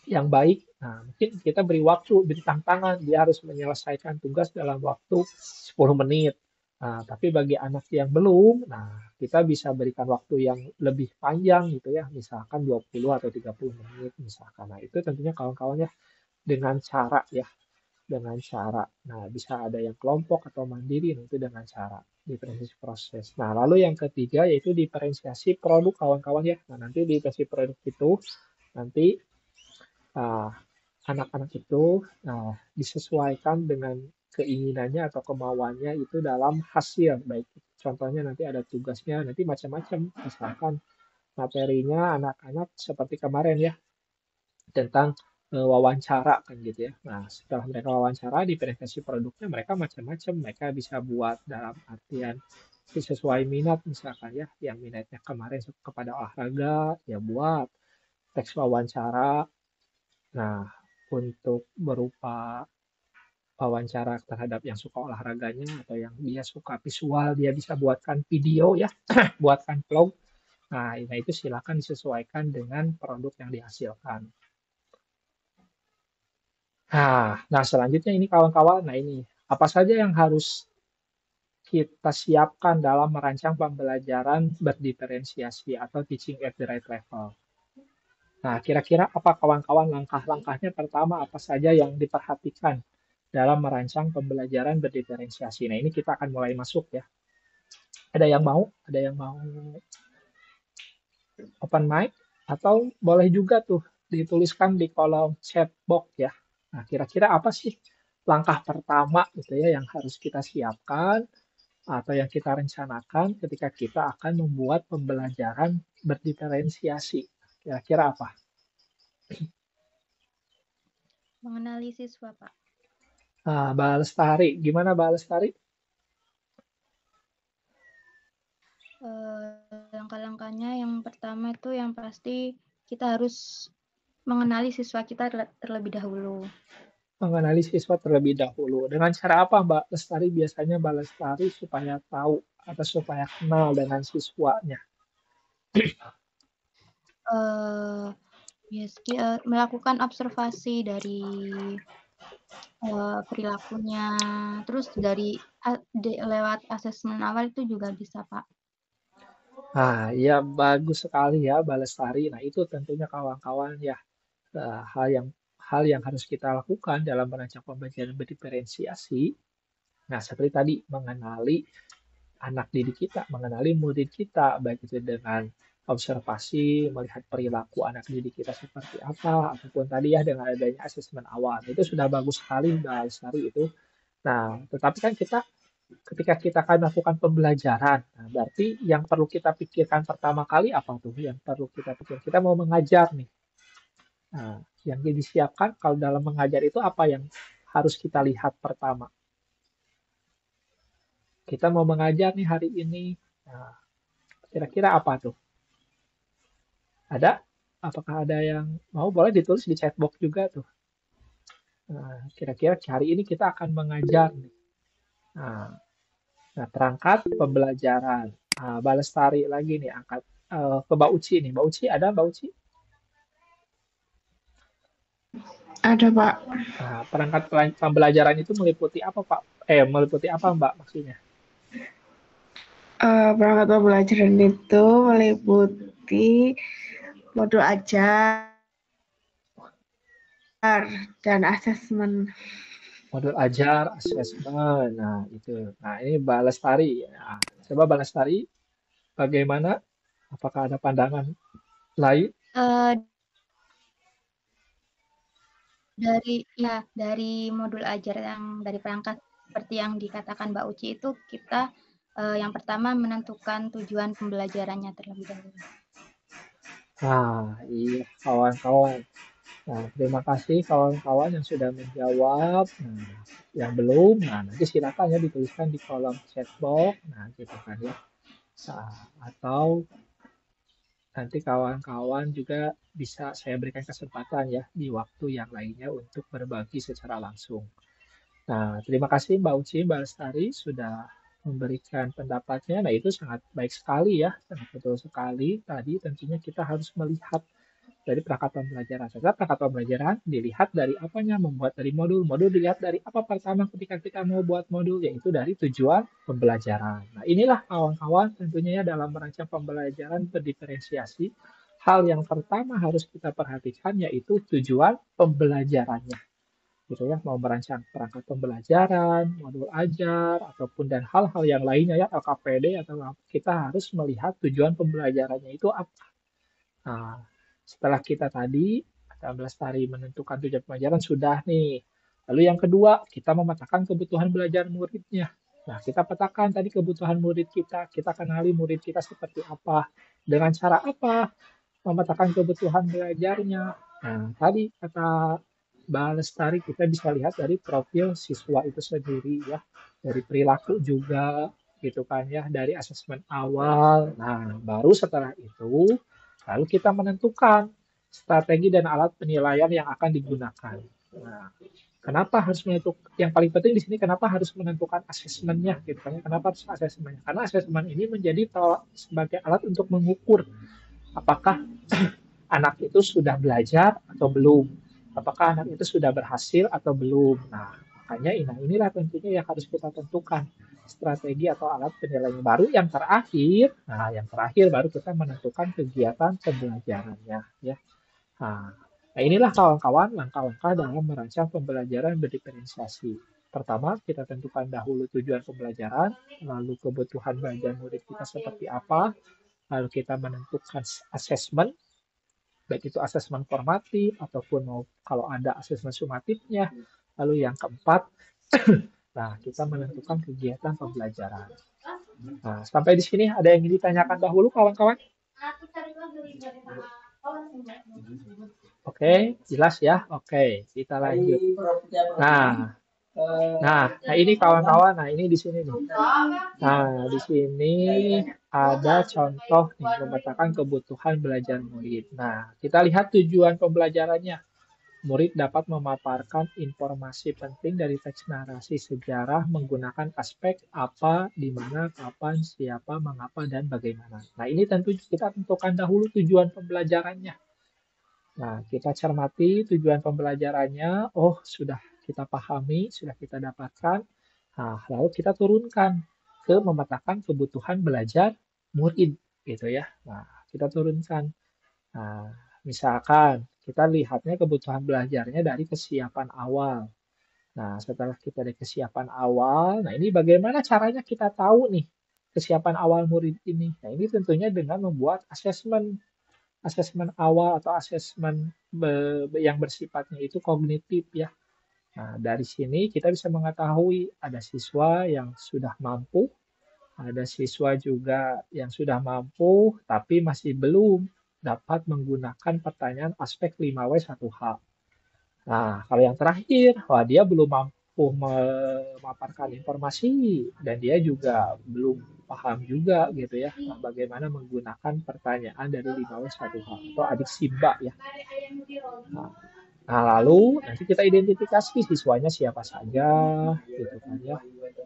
yang baik, nah mungkin kita beri waktu, beri tantangan, dia harus menyelesaikan tugas dalam waktu 10 menit. Nah, tapi bagi anak yang belum, nah kita bisa berikan waktu yang lebih panjang gitu ya, misalkan 20 atau 30 menit misalkan. Nah, itu tentunya kawan-kawannya dengan cara ya, dengan cara. Nah, bisa ada yang kelompok atau mandiri, nah itu dengan cara diferensiasi proses. Nah, lalu yang ketiga yaitu diferensiasi produk kawan-kawan ya. Nah, nanti diferensiasi produk itu nanti anak-anak itu disesuaikan dengan keinginannya atau kemauannya itu dalam hasil. Baik, contohnya nanti ada tugasnya, nanti macam-macam. Misalkan materinya anak-anak seperti kemarin ya, tentang wawancara kan gitu ya. Nah, setelah mereka wawancara, diferensiasi produknya mereka macam-macam. Mereka bisa buat dalam artian sesuai minat misalkan ya, yang minatnya kemarin kepada olahraga, ya buat teks wawancara. Nah, untuk berupa wawancara terhadap yang suka olahraganya atau yang dia suka visual, dia bisa buatkan video ya, buatkan vlog. Nah, itu silakan disesuaikan dengan produk yang dihasilkan. Nah, selanjutnya ini kawan-kawan, nah ini apa saja yang harus kita siapkan dalam merancang pembelajaran berdiferensiasi atau teaching at the right level. Nah, kira-kira apa kawan-kawan langkah-langkahnya pertama apa saja yang diperhatikan dalam merancang pembelajaran berdiferensiasi. Nah, ini kita akan mulai masuk ya. Ada yang mau? Ada yang mau open mic? Atau boleh juga tuh dituliskan di kolom chat box ya. Nah, kira-kira apa sih langkah pertama gitu ya yang harus kita siapkan atau yang kita rencanakan ketika kita akan membuat pembelajaran berdiferensiasi. Kira-kira apa? Mengenali siswa, Pak. Mbak Lestari, gimana Mbak Lestari? Langkah-langkahnya yang pertama itu yang pasti kita harus mengenali siswa kita terlebih dahulu. Mengenali siswa terlebih dahulu. Dengan cara apa Mbak Lestari? Biasanya Mbak Lestari supaya tahu atau supaya kenal dengan siswanya. Melakukan observasi dari perilakunya, terus dari lewat asesmen awal itu juga bisa, Pak. Ya bagus sekali ya Mbak Lestari. Nah, itu tentunya kawan-kawan ya hal yang harus kita lakukan dalam merancang pembelajaran berdiferensiasi. Nah, seperti tadi mengenali anak didik kita, mengenali murid kita, baik itu dengan observasi, melihat perilaku anak didik kita seperti apa, ataupun tadi ya dengan adanya asesmen awal. Itu sudah bagus sekali Mbak Lestari itu. Nah, tetapi kan ketika kita akan melakukan pembelajaran, nah berarti yang perlu kita pikirkan pertama kali apa tuh? Yang perlu kita pikirkan, kita mau mengajar nih. Nah, yang disiapkan kalau dalam mengajar itu apa yang harus kita lihat pertama? Kita mau mengajar nih hari ini. Nah, kira-kira apa tuh? Ada? Apakah ada yang mau? Boleh ditulis di chat box juga tuh. Nah, kira-kira hari ini kita akan mengajar nih. Nah, perangkat pembelajaran. Mbak Lestari lagi nih, angkat ke Mbak Uci nih. Mbak Uci, ada Mbak Uci? Ada, Pak. Perangkat pembelajaran itu meliputi apa, Pak? Meliputi apa, Mbak, maksudnya? Perangkat pembelajaran itu meliputi modul ajar dan asesmen. Modul ajar, asesmen. Nah, itu. Nah, ini Mbak Lestari. Nah, coba Mbak Lestari, bagaimana? Apakah ada pandangan lain? Eh, dari modul ajar yang dari perangkat seperti yang dikatakan Mbak Uci itu kita yang pertama menentukan tujuan pembelajarannya terlebih dahulu. Nah, iya kawan-kawan. Nah, terima kasih kawan-kawan yang sudah menjawab. Nah, yang belum, nah nanti silakan ya dituliskan di kolom chat box. Nah, gitu kan ya. Nah, atau nanti kawan-kawan juga bisa saya berikan kesempatan ya di waktu yang lainnya untuk berbagi secara langsung. Nah, terima kasih Mbak Uci, Mbak Lestari sudah memberikan pendapatnya. Nah, itu sangat baik sekali ya, sangat betul sekali. Tadi tentunya kita harus melihat dari perangkat pembelajaran. Setelah perangkat pembelajaran dilihat dari apanya, membuat dari modul. Modul dilihat dari apa pertama ketika kita mau buat modul, yaitu dari tujuan pembelajaran. Nah, inilah kawan-kawan tentunya ya dalam merancang pembelajaran berdiferensiasi. Hal yang pertama harus kita perhatikan yaitu tujuan pembelajarannya. Gitu ya, mau merancang perangkat pembelajaran, modul ajar, ataupun dan hal-hal yang lainnya ya, LKPD atau apa, kita harus melihat tujuan pembelajarannya itu apa. Nah, setelah kita tadi 18 hari menentukan tujuan pembelajaran sudah nih. Lalu yang kedua, kita memetakan kebutuhan belajar muridnya. Nah, kita petakan tadi kebutuhan murid kita kenali murid kita seperti apa, dengan cara apa memetakan kebutuhan belajarnya. Nah, tadi kata Mbak Lestari kita bisa lihat dari profil siswa itu sendiri ya, dari perilaku juga gitu kan ya, dari asesmen awal. Nah, baru setelah itu lalu kita menentukan strategi dan alat penilaian yang akan digunakan. Nah, kenapa harus menentukan? Yang paling penting di sini kenapa harus menentukan asesmennya gitu kan? Ya? Kenapa harus asesmennya? Karena asesmen ini menjadi sebagai alat untuk mengukur apakah anak itu sudah belajar atau belum, apakah anak itu sudah berhasil atau belum. Nah, makanya inilah tentunya yang harus kita tentukan strategi atau alat penilaian baru yang terakhir. Nah, yang terakhir baru kita menentukan kegiatan pembelajarannya ya. Nah, inilah kawan-kawan langkah-langkah dalam merancang pembelajaran berdiferensiasi. Pertama, kita tentukan dahulu tujuan pembelajaran, lalu kebutuhan belajar murid kita seperti apa, lalu kita menentukan asesmen, baik itu asesmen formatif ataupun mau kalau ada asesmen sumatifnya. Lalu yang keempat, nah kita menentukan kegiatan pembelajaran. Nah, sampai di sini ada yang ingin ditanyakan dahulu kawan-kawan? Oke, jelas ya. Oke, kita lanjut. Nah, ini kawan-kawan. Nah, ini di sini nih. Nah, di sini ada contoh nih memetakan kebutuhan belajar murid. Nah, kita lihat tujuan pembelajarannya. Murid dapat memaparkan informasi penting dari teks narasi sejarah menggunakan aspek apa, di mana, kapan, siapa, mengapa, dan bagaimana. Nah, ini tentu kita tentukan dahulu tujuan pembelajarannya. Nah, kita cermati tujuan pembelajarannya. Oh, sudah kita pahami, sudah kita dapatkan. Nah, lalu kita turunkan ke memetakan kebutuhan belajar murid, gitu ya. Nah, kita turunkan. Nah, misalkan kita lihatnya kebutuhan belajarnya dari kesiapan awal. Nah, setelah kita dari kesiapan awal, nah ini bagaimana caranya kita tahu nih kesiapan awal murid ini? Nah, ini tentunya dengan membuat asesmen awal atau asesmen yang bersifatnya itu kognitif ya. Nah, dari sini kita bisa mengetahui ada siswa yang sudah mampu, ada siswa juga yang sudah mampu tapi masih belum dapat menggunakan pertanyaan aspek 5W1H. Nah, kalau yang terakhir, wah dia belum mampu memaparkan informasi dan dia juga belum paham juga gitu ya, bagaimana menggunakan pertanyaan dari 5W1H atau adik Simba ya. Nah, lalu nanti kita identifikasi siswanya siapa saja gitu kan ya.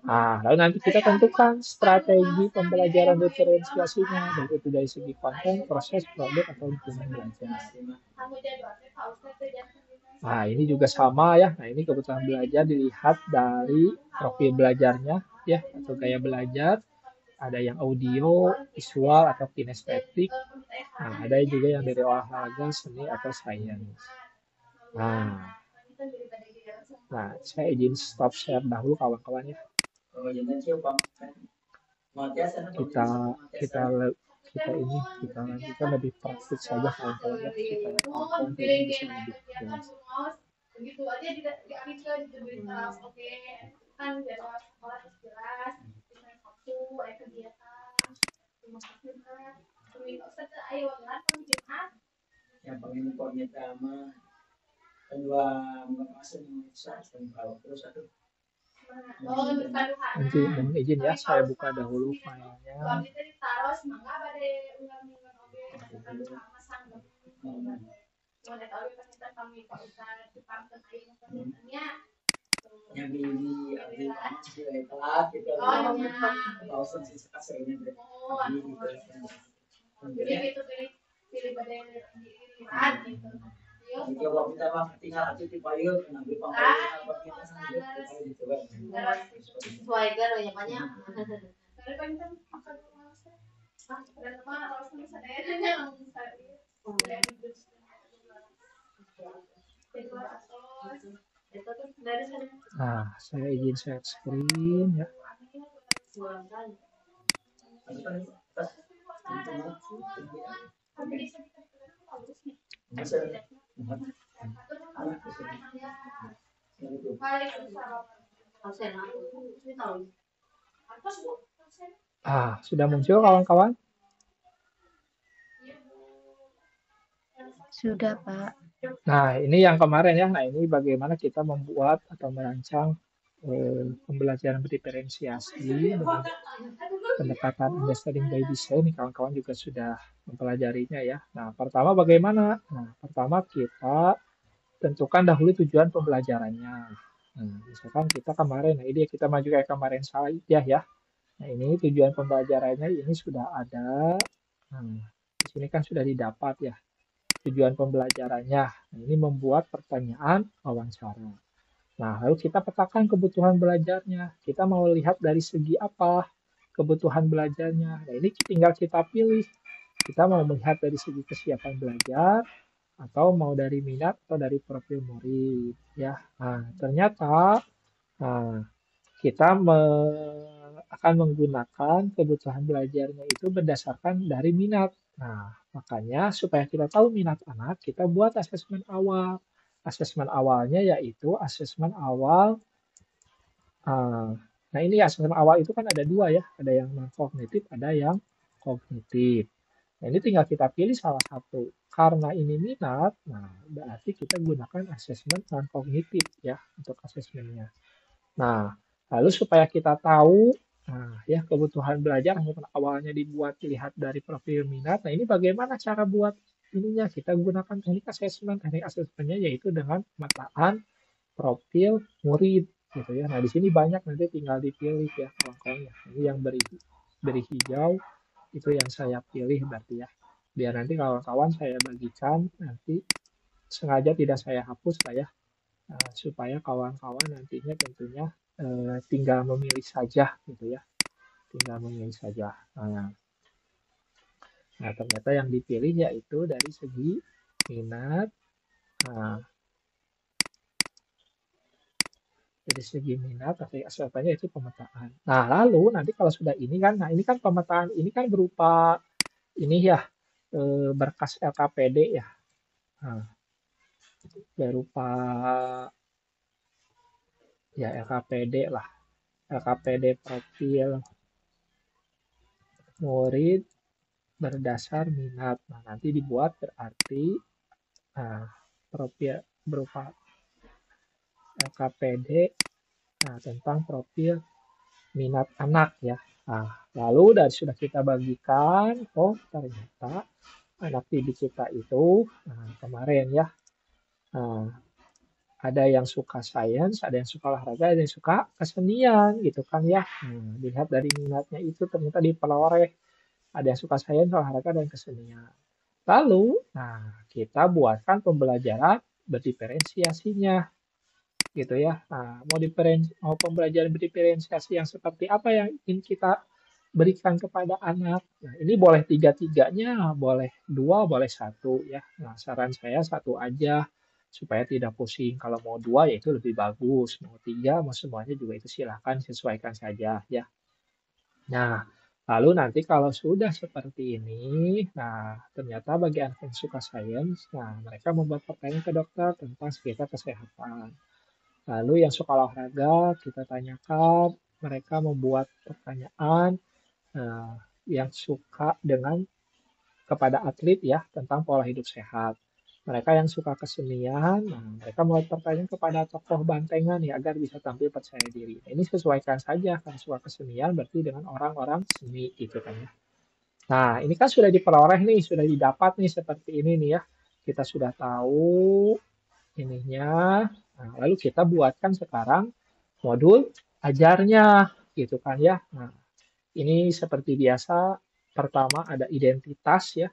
Nah, lalu nanti kita tentukan strategi pembelajaran diferensiasinya, baik itu dari segi konten, proses, produk, atau lingkungan belajar. Nah, ini juga sama ya. Nah, ini kebutuhan belajar dilihat dari profil belajarnya ya, atau gaya belajar. ada yang audio, visual atau kinestetik. Nah, ada juga yang dari olahraga, seni atau sains. Nah, saya izin stop share dahulu kawan-kawan ya. Kita kita lanjutkan lebih praktis saja kawan-kawan ya, supaya kawan-kawan bisa lebih jelas. Begitu aja diambil gitu berita. Oke, kan jadwal sekolah jelas. Misalnya Sabtu ada kegiatan. Terima kasih Mas. Seminggu saja ayo lah kan Jumat. Yang paling pertama kedua masuk dan kalau terus satu. Nanti mohon izin ya, saya buka dahulu filenya. Yang di telat gitu. Jadi itu pilih pada yang dilihat gitu. Kalau kita tinggal aja di payung, nanti panggilan kita sambil dicoba. Sesuai garo ya banyak. Kalau kan kita makan dan mah harus bisa daerahnya langsung Nah, saya izin share screen ya. Sudah muncul kawan-kawan? Sudah, Pak. Nah, ini yang kemarin ya. Nah, ini bagaimana kita membuat atau merancang pembelajaran berdiferensiasi dengan pendekatan understanding by design. Ini kawan-kawan juga sudah mempelajarinya ya. Nah, pertama bagaimana? Nah, pertama kita tentukan dahulu tujuan pembelajarannya. Nah, misalkan kita kemarin, nah ini kita maju kayak kemarin saja ya. Nah, ini tujuan pembelajarannya ini sudah ada. Nah, di sini kan sudah didapat ya tujuan pembelajarannya. Nah, ini membuat pertanyaan wawancara. Nah, lalu kita petakan kebutuhan belajarnya. Kita mau lihat dari segi apa kebutuhan belajarnya. Nah, ini tinggal kita pilih. Kita mau melihat dari segi kesiapan belajar, atau mau dari minat atau dari profil murid. Ya, nah, ternyata kita akan menggunakan kebutuhan belajarnya itu berdasarkan dari minat. Nah, makanya supaya kita tahu minat anak, kita buat asesmen awal. Asesmen awalnya yaitu asesmen awal. Nah, ini asesmen awal itu kan ada dua ya, ada yang non kognitif, ada yang kognitif. Nah, ini tinggal kita pilih salah satu. Karena ini minat, nah berarti kita gunakan asesmen non kognitif ya untuk asesmennya. Nah, lalu supaya kita tahu, nah ya kebutuhan belajar awalnya dibuat dilihat dari profil minat. Nah, ini bagaimana cara buat ininya? Kita gunakan teknik asesmen. Teknik asesmennya yaitu dengan pemetaan profil murid gitu ya. Nah, di sini banyak, nanti tinggal dipilih ya kawan-kawan ya. Ini yang beri hijau itu yang saya pilih berarti ya. Biar nanti kawan-kawan saya bagikan, nanti sengaja tidak saya hapus lah ya. Supaya kawan-kawan nantinya tentunya tinggal memilih saja gitu ya. Tinggal memilih saja. Nah, ternyata yang dipilih yaitu dari segi minat. Dari segi minat, tapi asalnya itu pemetaan. Nah, lalu nanti kalau sudah ini kan, nah ini kan pemetaan, ini kan berupa ini ya, berkas LKPD ya. Nah, berupa ya LKPD lah. LKPD profil murid berdasar minat. Nah, nanti dibuat berarti profil berupa LKPD tentang profil minat anak ya. Nah, lalu dari sudah kita bagikan, oh ternyata anak didik kita itu kemarin ya, ada yang suka sains, ada yang suka olahraga, ada yang suka kesenian gitu kan ya. Dilihat dari minatnya itu ternyata diperoleh, ada yang suka sains, olahraga, dan kesenian. Lalu, kita buatkan pembelajaran berdiferensiasinya gitu ya. Nah, mau pembelajaran berdiferensiasi yang seperti apa yang ingin kita berikan kepada anak. Nah, ini boleh tiga-tiganya, boleh dua, boleh satu ya. Nah, saran saya satu aja supaya tidak pusing. Kalau mau dua ya itu lebih bagus. Mau tiga, mau semuanya juga itu silahkan sesuaikan saja ya. Nah, lalu nanti kalau sudah seperti ini, nah ternyata bagi anak yang suka sains, nah mereka membuat pertanyaan ke dokter tentang sekitar kesehatan. Lalu yang suka olahraga, kita tanyakan, mereka membuat pertanyaan yang suka dengan kepada atlet ya tentang pola hidup sehat. Mereka yang suka kesenian, nah, mereka membuat pertanyaan kepada tokoh bantengan ya agar bisa tampil percaya diri. Nah, ini sesuaikan saja kalau suka kesenian berarti dengan orang-orang seni gitu kan ya. Nah, ini kan sudah diperoleh nih, sudah didapat nih seperti ini nih ya. Kita sudah tahu ininya. Nah, lalu kita buatkan sekarang modul ajarnya gitu kan ya. Nah, ini seperti biasa, pertama ada identitas ya.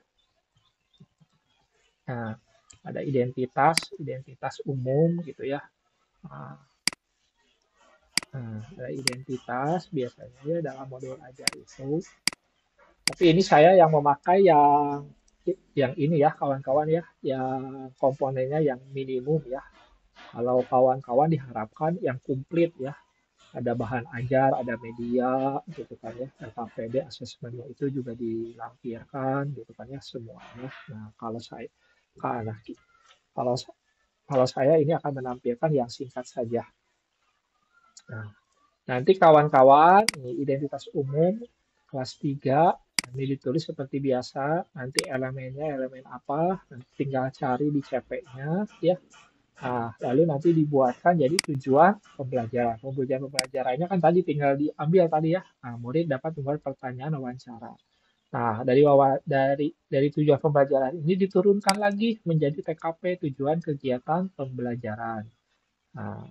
Nah, ada identitas umum gitu ya. Nah, ada identitas biasanya ya dalam modul ajar itu. Tapi ini saya yang memakai yang ini ya kawan-kawan ya, yang komponennya yang minimum ya. Kalau kawan-kawan diharapkan yang komplit ya. Ada bahan ajar, ada media gitu kan ya, LKPD asesmennya itu juga dilampirkan gitu kan ya semuanya. Nah, kalau kalau saya ini akan menampilkan yang singkat saja. Nah, nanti kawan-kawan ini identitas umum kelas 3 ini ditulis seperti biasa, nanti elemennya elemen apa, nanti tinggal cari di CP-nya ya. Nah, lalu nanti dibuatkan jadi tujuan pembelajaran. Tujuan pembelajarannya kan tadi tinggal diambil tadi ya. Nah, murid dapat membuat pertanyaan wawancara. Nah, dari tujuan pembelajaran ini diturunkan lagi menjadi TKP tujuan kegiatan pembelajaran. Nah,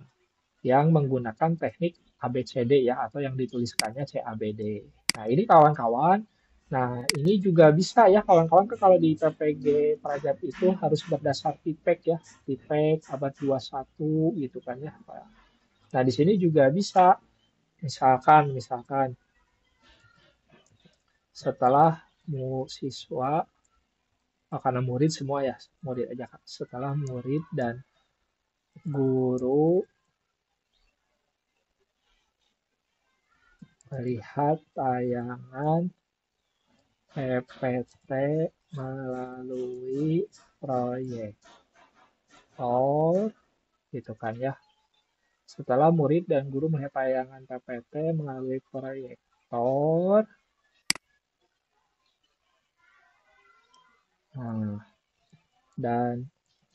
yang menggunakan teknik ABCD ya atau yang dituliskannya CABD. Nah, ini kawan-kawan. Nah, ini juga bisa ya kawan-kawan kalau di PPG Prajat itu harus berdasar TIPEK ya, TIPEK abad 21 gitu kan ya. Nah, di sini juga bisa misalkan setelah siswa karena murid semua ya, murid aja Kak. Setelah murid dan guru melihat tayangan PPT melalui proyektor gitu kan ya. Setelah murid dan guru melihat tayangan PPT melalui proyektor, dan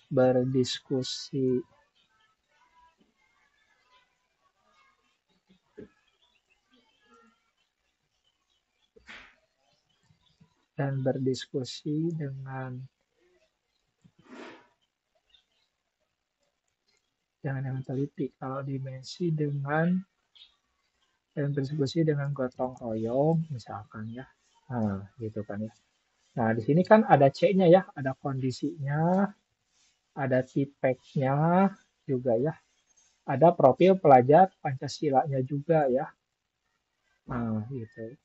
berdiskusi dengan jangan yang teliti. Kalau dimensi dan berdiskusi dengan gotong royong misalkan ya. Nah, gitu kan ya. Nah, di sini kan ada C-nya ya, ada kondisinya, ada TIPEK-nya juga ya. Ada profil pelajar Pancasilanya juga ya. Nah, gitu.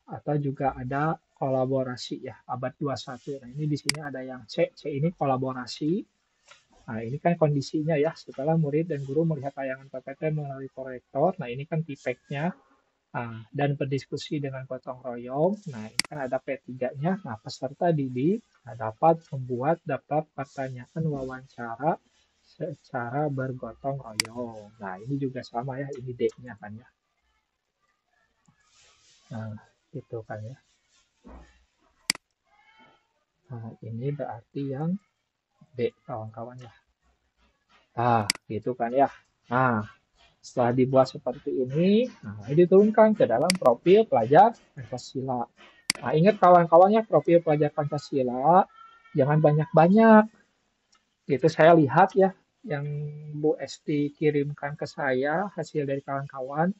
Atau juga ada kolaborasi ya, abad 21. Nah, ini di sini ada yang C ini kolaborasi. Nah, ini kan kondisinya ya, setelah murid dan guru melihat tayangan PPT melalui proyektor. Nah, ini kan TIPEK-nya. Dan berdiskusi dengan gotong royong. Nah, ini kan ada P3-nya. Nah, peserta didik dapat membuat daftar pertanyaan wawancara secara bergotong royong. Nah, ini juga sama ya, ini D-nya kan ya. Nah, itu kan ya. Nah, ini berarti yang D, kawan-kawan ya. Nah, gitu kan ya. Nah, setelah dibuat seperti ini, nah ini diturunkan ke dalam profil pelajar Pancasila. Nah, ingat kawan-kawannya profil pelajar Pancasila, jangan banyak-banyak. Itu saya lihat ya, yang Bu Esti kirimkan ke saya, hasil dari kawan-kawan.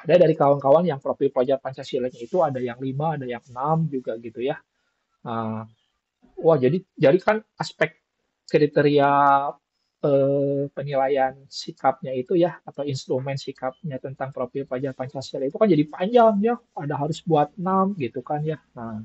Ada dari kawan-kawan yang profil pelajar Pancasilanya itu ada yang 5, ada yang 6 juga gitu ya. Wah, jadi kan aspek kriteria penilaian sikapnya itu ya, atau instrumen sikapnya tentang profil pelajar Pancasila itu kan jadi panjang ya, ada harus buat 6 gitu kan ya. Nah,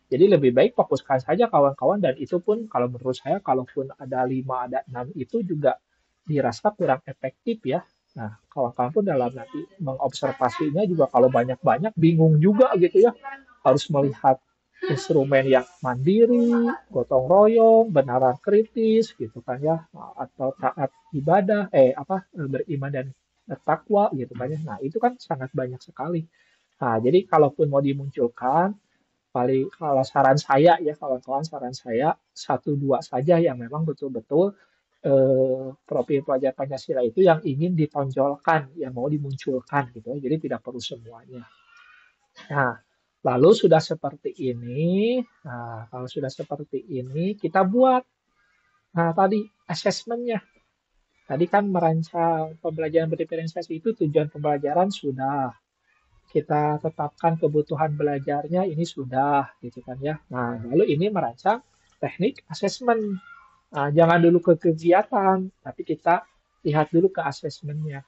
jadi lebih baik fokuskan saja kawan-kawan, dan itu pun kalau menurut saya kalaupun ada 5 ada 6 itu juga dirasa kurang efektif ya. Nah, kawan-kawan pun dalam nanti mengobservasinya juga kalau banyak-banyak bingung juga gitu ya. Harus melihat instrumen yang mandiri, gotong royong, benaran kritis gitu kan ya, atau taat ibadah, beriman dan bertakwa gitu kan ya. Nah, itu kan sangat banyak sekali. Nah, jadi kalaupun mau dimunculkan, paling kalau saran saya ya kawan-kawan, saran saya 1 2 saja yang memang betul-betul profil pelajar Pancasila itu yang ingin ditonjolkan, yang mau dimunculkan gitu ya. Jadi tidak perlu semuanya. Nah, lalu sudah seperti ini, kalau sudah seperti ini kita buat, tadi asesmennya. Tadi kan merancang pembelajaran berdiferensiasi itu tujuan pembelajaran sudah. Kita tetapkan kebutuhan belajarnya ini sudah, gitu kan ya. Nah, lalu ini merancang teknik asesmen. Jangan dulu ke kegiatan, tapi kita lihat dulu ke asesmennya.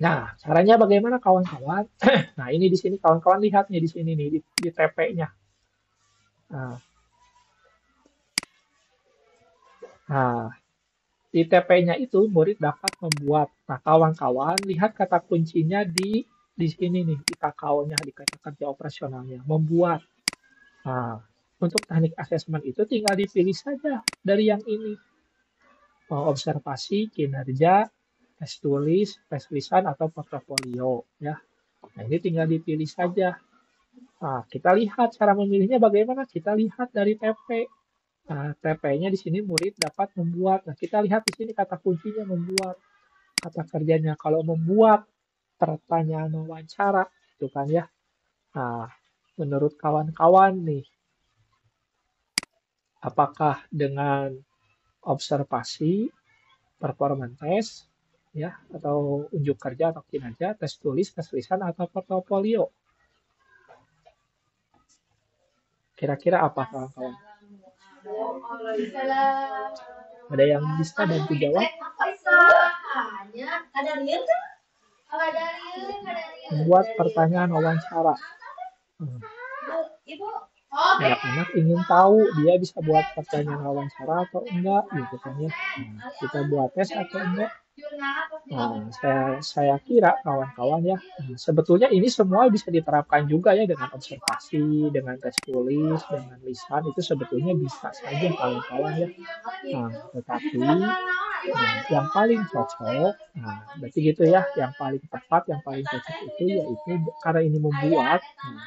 Nah, caranya bagaimana kawan-kawan? Nah, ini di sini kawan-kawan lihat nih di sini nih di TP-nya. Nah, di TP-nya itu murid dapat membuat. Nah, kawan-kawan lihat kata kuncinya di sini nih, di KKO-nya, di kata kerja operasionalnya, membuat. Nah, untuk teknik asesmen itu tinggal dipilih saja dari yang ini. Mau observasi, kinerja, tes tulis, tes lisan, atau portofolio. Ya. Nah, ini tinggal dipilih saja. Nah, kita lihat cara memilihnya bagaimana. Kita lihat dari TP. Nah, TP-nya di sini murid dapat membuat. Nah, kita lihat di sini kata kuncinya membuat. Kata kerjanya kalau membuat pertanyaan wawancara, itu kan ya. Nah, menurut kawan-kawan nih, apakah dengan observasi, performance test, ya, atau unjuk kerja atau kinerja, tes tulis, tes lisan, atau portofolio? Kira-kira apa kawan-kawan? Ada yang bisa bantu jawab? Membuat pertanyaan wawancara. Anak-anak ingin tahu dia bisa buat pertanyaan wawancara atau enggak, gitu kan ya. Nah, kita buat tes atau enggak. Nah, saya kira kawan-kawan ya, sebetulnya ini semua bisa diterapkan juga ya dengan observasi, dengan tes tulis, dengan lisan, itu sebetulnya bisa saja kawan-kawan ya. Nah, tetapi yang paling cocok, berarti gitu ya, yang paling tepat, yang paling cocok itu yaitu karena ini membuat,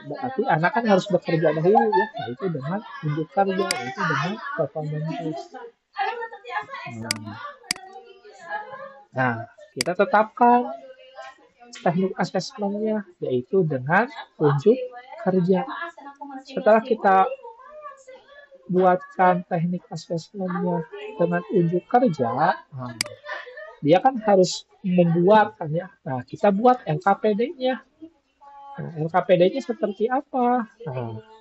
berarti anak kan harus bekerja dahulu ya, yaitu dengan unjuk kerja, yaitu dengan performance. Nah, kita tetapkan teknik asesmennya, yaitu dengan unjuk kerja. Setelah kita buatkan teknik asesmennya dengan unjuk kerja, dia kan harus membuat kan ya. Nah, kita buat LKPD-nya. Nah, LKPD-nya seperti apa?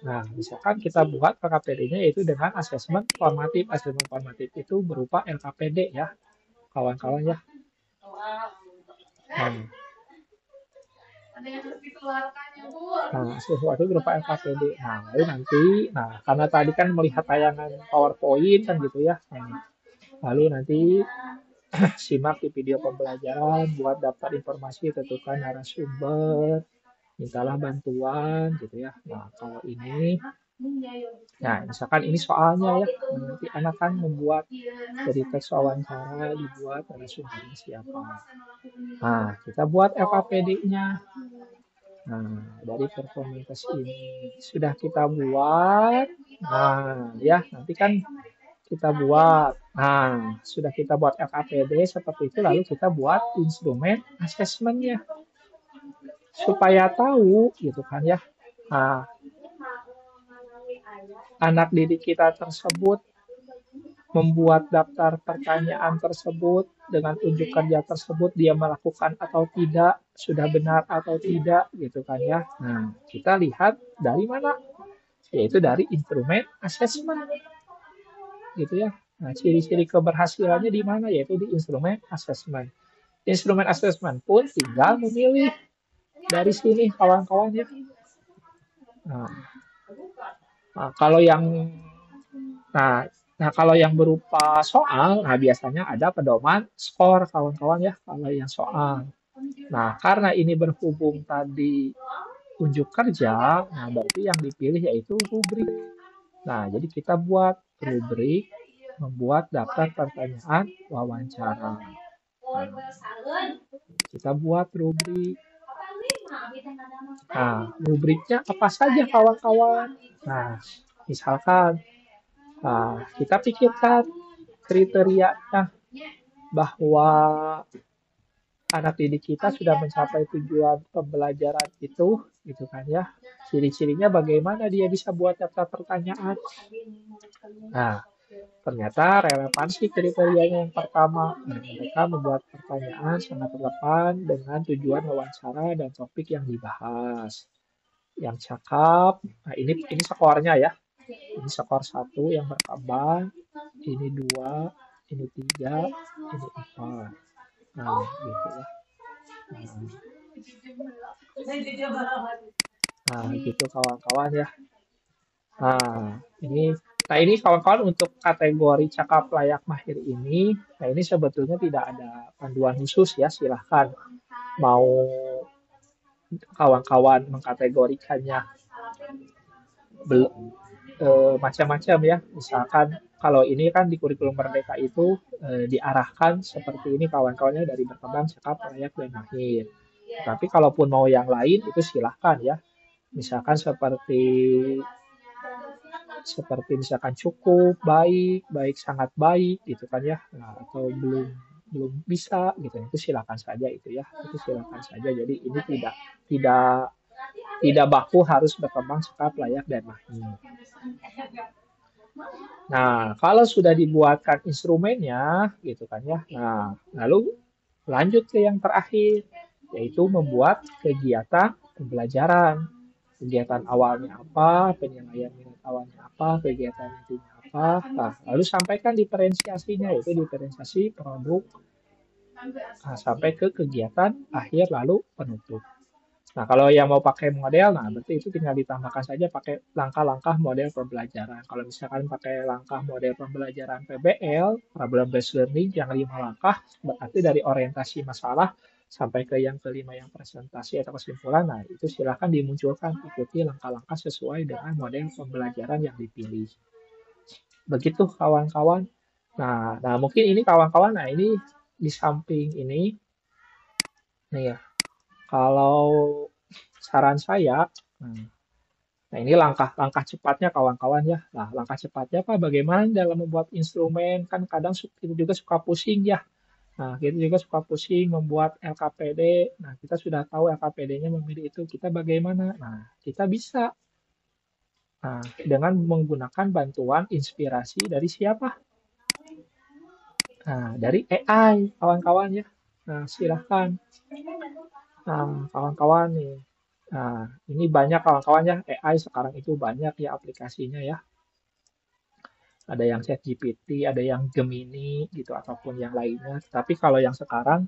Nah, misalkan kita buat LKPD-nya yaitu dengan asesmen formatif. Asesmen formatif itu berupa LKPD ya, kawan-kawan ya. Sesuatu berupa LKPD. Nah, lalu nanti, karena tadi kan melihat tayangan PowerPoint kan gitu ya. Lalu nanti simak di video pembelajaran, buat daftar informasi, tentukan narasumber, mintalah bantuan gitu ya. Nah, kalau ini, misalkan ini soalnya ya, nanti anak kan membuat dari teks wawancara, dibuat narasumbernya siapa. Nah, kita buat LKPD-nya. Nah, dari performance ini sudah kita buat. Nah, ya nanti kan kita buat. Nah, sudah kita buat LKPD seperti itu, lalu kita buat instrumen asesmennya supaya tahu gitu kan ya. Nah, anak didik kita tersebut membuat daftar pertanyaan tersebut dengan unjuk kerja tersebut, dia melakukan atau tidak, sudah benar atau tidak gitu kan ya. Nah, kita lihat dari mana? Yaitu dari instrumen asesmen gitu ya. Nah, ciri-ciri keberhasilannya di mana? Yaitu di instrumen assessment. Instrumen assessment pun tinggal memilih dari sini kawan-kawan ya. Nah, nah, kalau yang nah, kalau yang berupa soal, nah biasanya ada pedoman skor kawan-kawan ya kalau yang soal. Nah, karena ini berhubung tadi unjuk kerja, nah berarti yang dipilih yaitu rubrik. Nah, jadi kita buat rubrik, membuat daftar pertanyaan wawancara. Nah, kita buat rubrik. Nah, rubriknya apa saja kawan-kawan? Nah, misalkan kita pikirkan kriterianya bahwa anak didik kita sudah mencapai tujuan pembelajaran itu, gitu kan ya. Ciri-cirinya bagaimana dia bisa buat daftar pertanyaan. Nah, ternyata relevansi kriterianya yang pertama. Nah, mereka membuat pertanyaan sangat relevan dengan tujuan wawancara dan topik yang dibahas. Yang cakep, nah ini skornya ya. Ini skor 1 yang berkembang, ini 2, ini 3, ini 4. Nah, gitu ya. Nah, gitu kawan-kawan ya. Nah, ini kawan-kawan untuk kategori cakap layak mahir ini, nah ini sebetulnya tidak ada panduan khusus ya, silahkan mau kawan-kawan mengkategorikannya macam-macam ya. Misalkan kalau ini kan di kurikulum Merdeka itu diarahkan seperti ini kawan-kawannya dari berkembang cakap layak dan mahir. Tapi kalaupun mau yang lain itu silahkan ya. Misalkan seperti misalkan cukup, baik, sangat baik gitu kan ya. Nah, atau belum bisa gitu. Itu silakan saja itu ya. Itu silakan saja. Jadi ini tidak baku harus berkembang cakap layak dan mahir. Nah, kalau sudah dibuatkan instrumennya gitu kan ya. Nah, lalu lanjut ke yang terakhir yaitu membuat kegiatan pembelajaran. Kegiatan awalnya apa, penilaian minat awalnya apa, kegiatan intinya apa. Nah, lalu sampaikan diferensiasinya, yaitu diferensiasi produk sampai ke kegiatan akhir lalu penutup. Nah, kalau yang mau pakai model, nah berarti itu tinggal ditambahkan saja pakai langkah-langkah model pembelajaran. Kalau misalkan pakai langkah model pembelajaran PBL, problem based learning yang 5 langkah, berarti dari orientasi masalah sampai ke yang kelima yang presentasi atau kesimpulan, nah itu silahkan dimunculkan, ikuti langkah-langkah sesuai dengan model pembelajaran yang dipilih. Begitu kawan-kawan. Nah mungkin ini kawan-kawan, nah ini di samping ini, nih ya, kalau saran saya, nah ini langkah-langkah cepatnya kawan-kawan ya. Nah langkah cepatnya apa? Bagaimana dalam membuat instrumen? Kan kadang kita juga suka pusing ya. Nah, kita juga suka pusing membuat LKPD. Nah, kita sudah tahu LKPD-nya memilih itu. Kita bagaimana? Nah, kita bisa dengan menggunakan bantuan inspirasi dari siapa? Nah, dari AI, kawan-kawan ya. Nah, silahkan. Nah, kawan-kawan nih. Nah, ini banyak kawan-kawan ya. AI sekarang itu banyak ya aplikasinya ya. Ada yang ChatGPT, ada yang Gemini gitu ataupun yang lainnya. Tapi kalau yang sekarang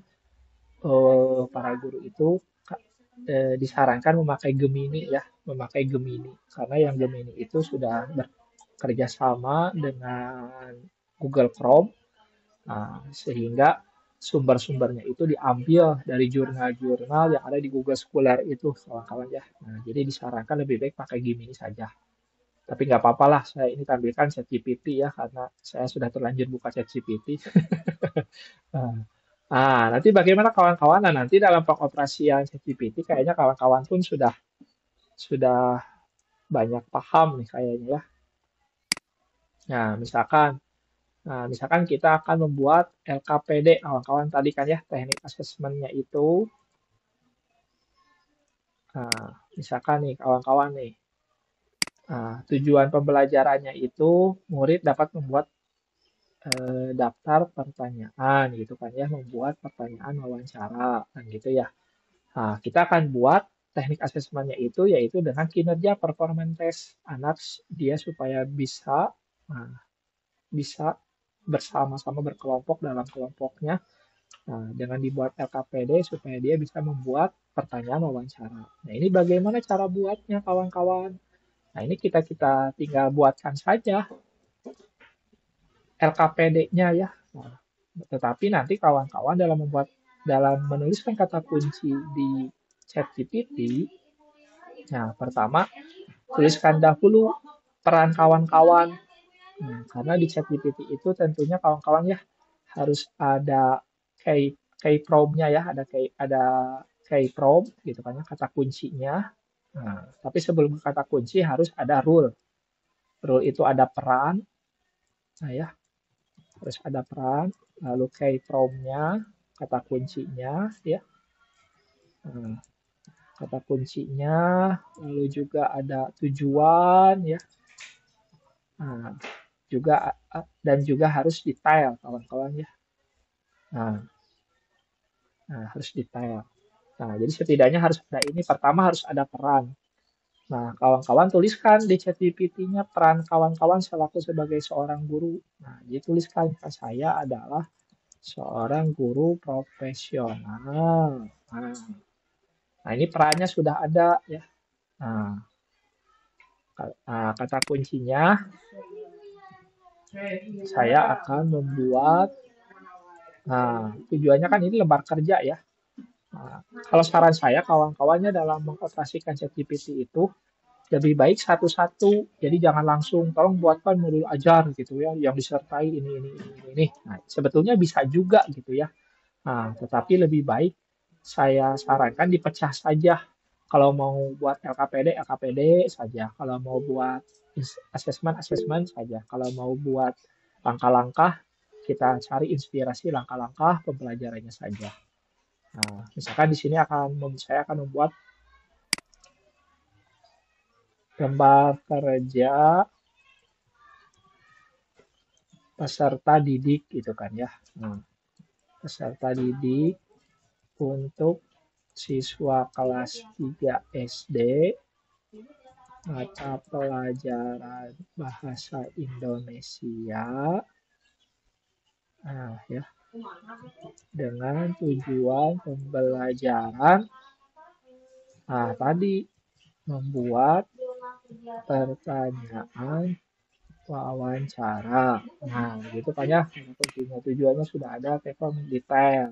para guru itu disarankan memakai Gemini ya, karena yang Gemini itu sudah bekerja sama dengan Google Chrome, sehingga sumber-sumbernya itu diambil dari jurnal-jurnal yang ada di Google Scholar itu, kawan-kawan ya. Nah, jadi disarankan lebih baik pakai Gemini saja. Tapi nggak apa-apa lah, saya ini tampilkan ChatGPT ya, karena saya sudah terlanjur buka ChatGPT. Nanti bagaimana kawan-kawan? Nah, nanti dalam pengoperasian ChatGPT kayaknya kawan-kawan pun sudah banyak paham nih kayaknya ya. Nah, misalkan kita akan membuat LKPD, kawan-kawan tadi kan ya, teknik asesmennya itu. Misalkan nih kawan-kawan nih, tujuan pembelajarannya itu murid dapat membuat daftar pertanyaan gitu kan ya, membuat pertanyaan wawancara kan gitu ya. Nah, kita akan buat teknik asesmennya itu yaitu dengan kinerja performance test anak dia supaya bisa bersama-sama berkelompok dalam kelompoknya. Nah, dengan dibuat LKPD supaya dia bisa membuat pertanyaan wawancara. Nah, ini bagaimana cara buatnya, kawan-kawan? Nah, ini kita tinggal buatkan saja LKPD-nya ya. Nah, tetapi nanti kawan-kawan dalam menuliskan kata kunci di ChatGPT, nah pertama tuliskan dahulu peran kawan-kawan. Nah, karena di ChatGPT itu tentunya kawan-kawan ya harus ada key prompt-nya ya, ada key prompt gitu kan ya, kata kuncinya. Nah, tapi sebelum kata kunci harus ada rule. Rule itu ada peran. Nah ya, harus ada peran, lalu key prompt-nya, kata kuncinya ya. Nah, kata kuncinya, lalu juga ada tujuan ya. Nah, dan juga harus detail kawan-kawan ya. Nah, harus detail. Nah, jadi setidaknya harus ada ini. Pertama harus ada peran. Nah, kawan-kawan tuliskan di ChatGPT-nya peran kawan-kawan selaku sebagai seorang guru. Nah, jadi tuliskan saya adalah seorang guru profesional. Nah, ini perannya sudah ada ya. Nah, kata kuncinya saya akan membuat. Nah, tujuannya kan ini lembar kerja ya. Nah, kalau saran saya kawan-kawannya dalam mengoperasikan ChatGPT itu lebih baik satu-satu. Jadi jangan langsung tolong buatkan modul ajar gitu ya yang disertai ini. Nah, sebetulnya bisa juga gitu ya. Nah, tetapi lebih baik saya sarankan dipecah saja. Kalau mau buat LKPD saja. Kalau mau buat assessment saja. Kalau mau buat langkah-langkah, kita cari inspirasi langkah-langkah pembelajarannya saja. Nah, misalkan di sini saya akan membuat lembar kerja peserta didik gitu kan ya. Nah, peserta didik untuk siswa kelas 3 SD mata pelajaran bahasa Indonesia. Nah, ya. Dengan tujuan pembelajaran. Nah, tadi membuat pertanyaan wawancara. Nah, gitu kan ya. Tujuannya sudah ada, paper detail.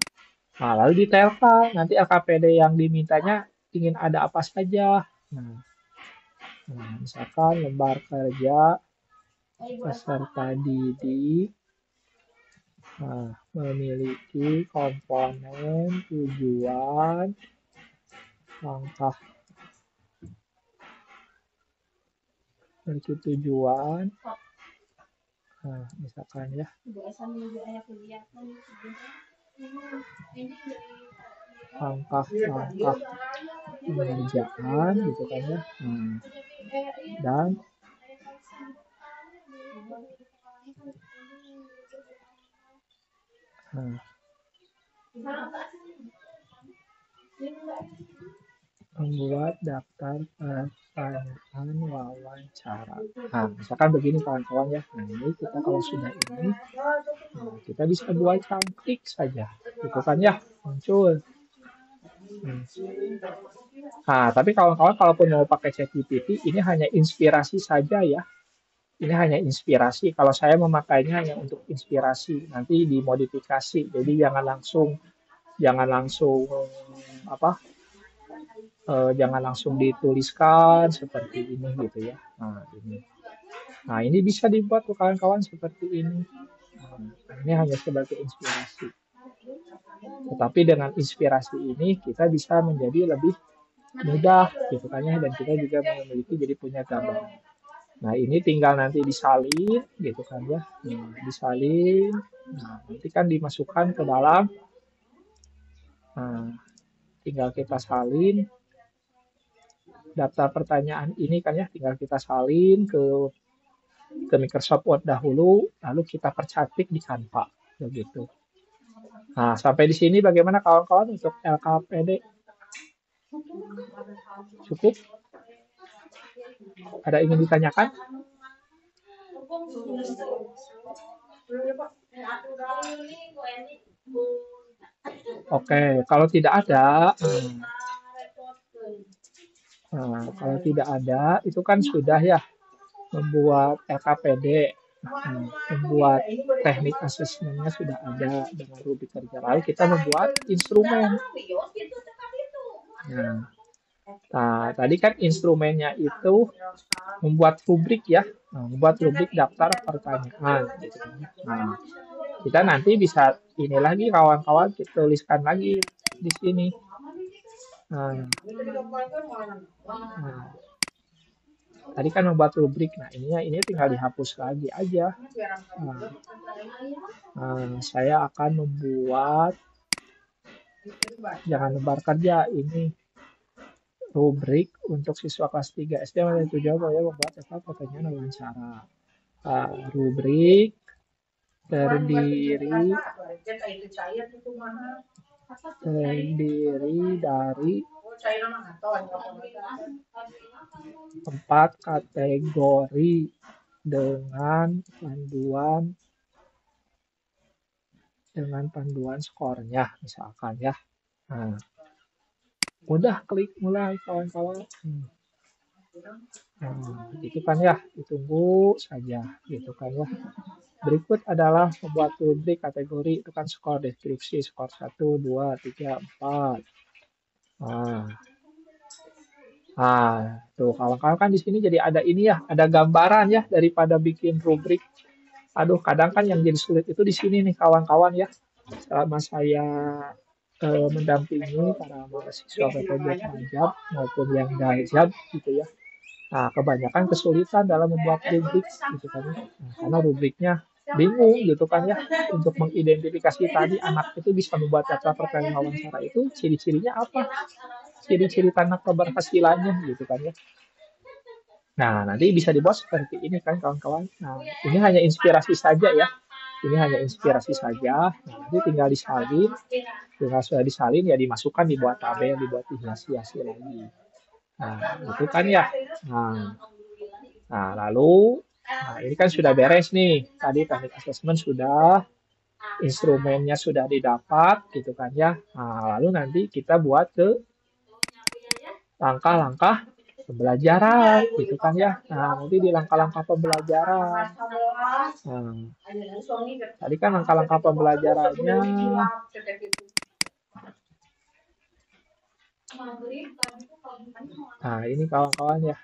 Nah, lalu detailkan. Nanti LKPD yang dimintanya ingin ada apa saja. Nah, misalkan lembar kerja peserta didik memiliki komponen tujuan, langkah memiliki tujuan. Nah, misalkan ya. Langkah-langkah pengerjaan gitu kan ya. Dan membuat daftar pertanyaan wawancara. Nah, misalkan begini kawan-kawan ya. Nah, ini kita kalau sudah ini, kita bisa buat klik saja. Gitu kan ya, muncul. Nah, tapi kawan-kawan kalaupun mau pakai ChatGPT, ini hanya inspirasi saja ya. Ini hanya inspirasi. Kalau saya memakainya hanya untuk inspirasi, nanti dimodifikasi. Jadi jangan langsung dituliskan seperti ini gitu ya. Nah, ini bisa dibuat tuh kawan-kawan seperti ini. Nah, ini hanya sebagai inspirasi. Tetapi dengan inspirasi ini kita bisa menjadi lebih mudah gitu kan ya, dan kita juga memiliki jadi punya gambar. Nah, ini tinggal nanti disalin gitu kan ya. Disalin. Nah, nanti kan dimasukkan ke dalam. Nah, tinggal kita salin daftar pertanyaan ini kan ya, tinggal kita salin ke Microsoft Word dahulu, lalu kita percantik di Canva begitu. Nah, sampai di sini bagaimana kawan-kawan untuk LKPD? Cukup? Ada ingin ditanyakan? Oke, kalau tidak ada, kalau tidak ada, itu kan sudah ya membuat LKPD, membuat teknik asesmennya sudah ada dengan rubrik kerja. Lalu kita membuat instrumen. Nah, tadi kan instrumennya itu membuat rubrik ya, membuat rubrik daftar pertanyaan. Gitu. Nah, kita nanti bisa ini lagi kawan-kawan kita tuliskan lagi di sini. Nah, tadi kan membuat rubrik, nah ini tinggal dihapus lagi aja. Saya akan membuat, jangan lebar kerja, ini rubrik untuk siswa kelas 3 SD yang tujuan saya membuat pertanyaan wawancara. Rubrik terdiri dari 4 kategori dengan panduan skornya misalkan ya. Nah, mudah, klik mulai kawan-kawan. Gitu kan ya, ditunggu saja gitu kan ya. Berikut adalah membuat rubrik kategori, itu kan skor deskripsi, skor 1, 2, 3, 4. Tuh kawan-kawan kan di sini jadi ada ini ya, ada gambaran ya daripada bikin rubrik. Aduh, kadang kan yang jadi sulit itu di sini nih kawan-kawan ya. Selama saya mendampingi para mahasiswa PPJ Pajab maupun yang Gajab gitu ya. Nah, kebanyakan kesulitan dalam membuat rubrik gitu kan ya. Karena rubriknya bingung gitu kan ya, untuk mengidentifikasi tadi anak itu bisa membuat daftar pertanyaan wawancara itu ciri-cirinya apa, ciri-ciri tanda keberhasilannya gitu kan ya. Nah, nanti bisa dibuat seperti ini kan kawan-kawan. Nah, ini hanya inspirasi saja ya. Ini hanya inspirasi saja. Nah, nanti tinggal disalin. Tinggal sudah disalin ya dimasukkan, dibuat tabel, dibuat hiasi-hiasi lagi. Nah, itu kan ya. Nah, lalu ini kan sudah beres nih. Tadi teknik assessment sudah, instrumennya sudah didapat gitu kan ya. Nah, lalu nanti kita buat ke langkah-langkah pembelajaran gitu kan ya. Nah, nanti di langkah-langkah pembelajaran. Tadi kan langkah-langkah pembelajarannya. Nah, ini kawan-kawan ya.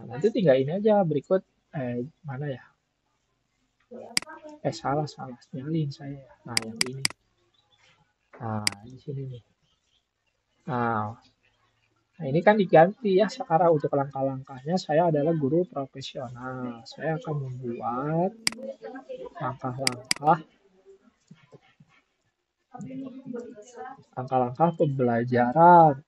Nanti tinggal ini aja berikut. Mana ya? Salah. Nyalin saya. Nah, yang ini. Nah, di sini nih. Nah, ini kan diganti ya sekarang untuk langkah-langkahnya. Saya adalah guru profesional. Saya akan membuat langkah-langkah pembelajaran.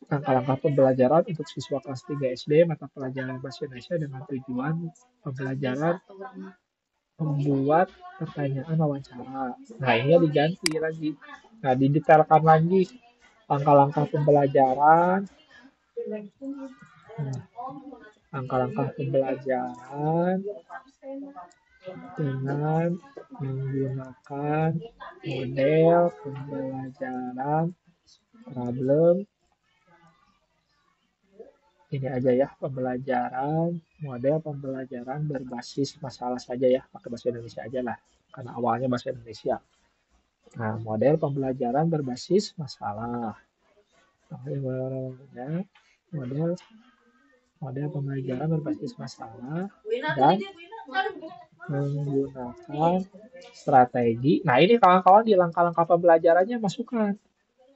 Langkah-langkah pembelajaran untuk siswa kelas 3 SD mata pelajaran bahasa Indonesia dengan tujuan pembelajaran membuat pertanyaan wawancara. Nah, ini diganti lagi. Nah, didetailkan lagi langkah-langkah pembelajaran. Langkah-langkah pembelajaran dengan menggunakan model pembelajaran problem. Ini aja ya, model pembelajaran berbasis masalah saja ya, pakai bahasa Indonesia aja lah, karena awalnya bahasa Indonesia. Nah, model pembelajaran berbasis masalah. Model pembelajaran berbasis masalah dan menggunakan strategi. Nah, ini kawan-kawan di langkah-langkah pembelajarannya masukkan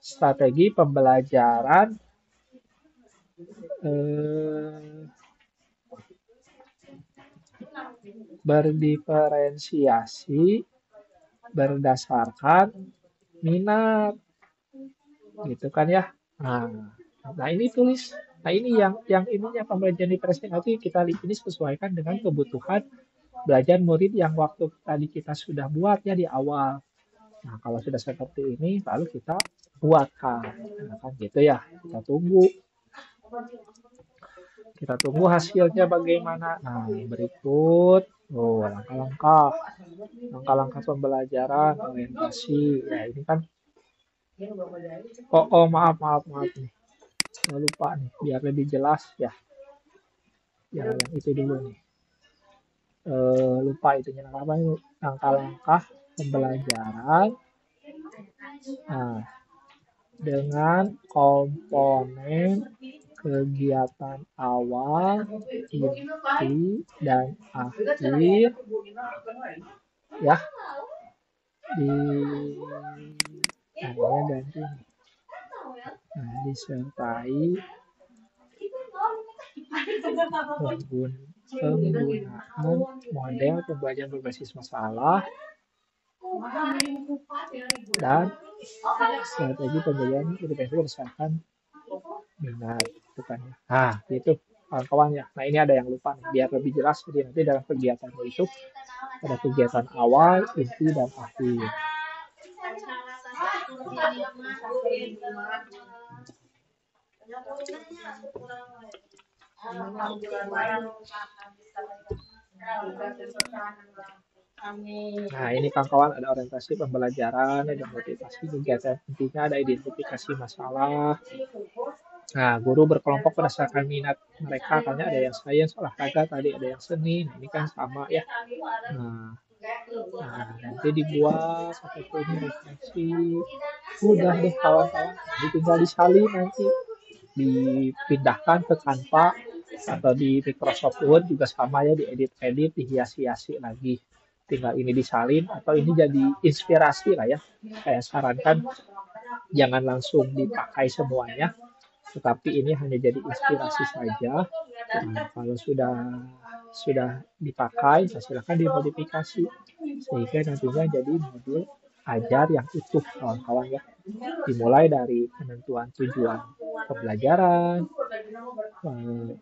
strategi pembelajaran berdiferensiasi berdasarkan minat gitu kan ya. Nah ini tulis. Nah ini yang ininya pembelajaran diferensiasi nanti kita ini sesuaikan dengan kebutuhan belajar murid yang waktu tadi kita sudah buat ya di awal. Nah kalau sudah seperti ini lalu kita buatkan. Nah, kan gitu ya. Kita tunggu hasilnya bagaimana. Nah berikut Oh, langkah-langkah pembelajaran, orientasi. Ya, ini kan. Oh, maaf nih. Saya lupa nih, biar lebih jelas ya. Ya, yang itu dulu nih. Lupa itunya apa nih? Langkah-langkah pembelajaran. Nah, dengan komponen kegiatan awal, inti, dan akhir ya di ganti nih. Nah, disertai penggunaan model pembelajaran berbasis masalah dan strategi pembelajaran edukasi berdasarkan minat gitu kan ya. Nah, gitu kawan-kawan ya. Nah, ini ada yang lupa nih, biar lebih jelas. Jadi nanti dalam kegiatan itu ada kegiatan awal, inti, dan akhir. Nah, ini kawan-kawan ada orientasi pembelajaran, ada motivasi kegiatan intinya, ada identifikasi masalah. Nah, guru berkelompok berdasarkan minat mereka, katanya ada yang sains, olahraga, tadi ada yang seni. Nah, ini kan sama ya. Nah, nanti dibuat sampai ke ini refleksi. Udah deh kawan-kawan, jadi tinggal disalin nanti dipindahkan ke Canva atau di Microsoft Word juga sama ya, diedit-edit, dihias-hiasi lagi. Tinggal ini disalin atau ini jadi inspirasi lah ya. Saya sarankan jangan langsung dipakai semuanya, tetapi ini hanya jadi inspirasi saja. Nah, kalau sudah dipakai, silakan dimodifikasi sehingga nantinya jadi modul ajar yang utuh kawan-kawan ya. Dimulai dari penentuan tujuan pembelajaran,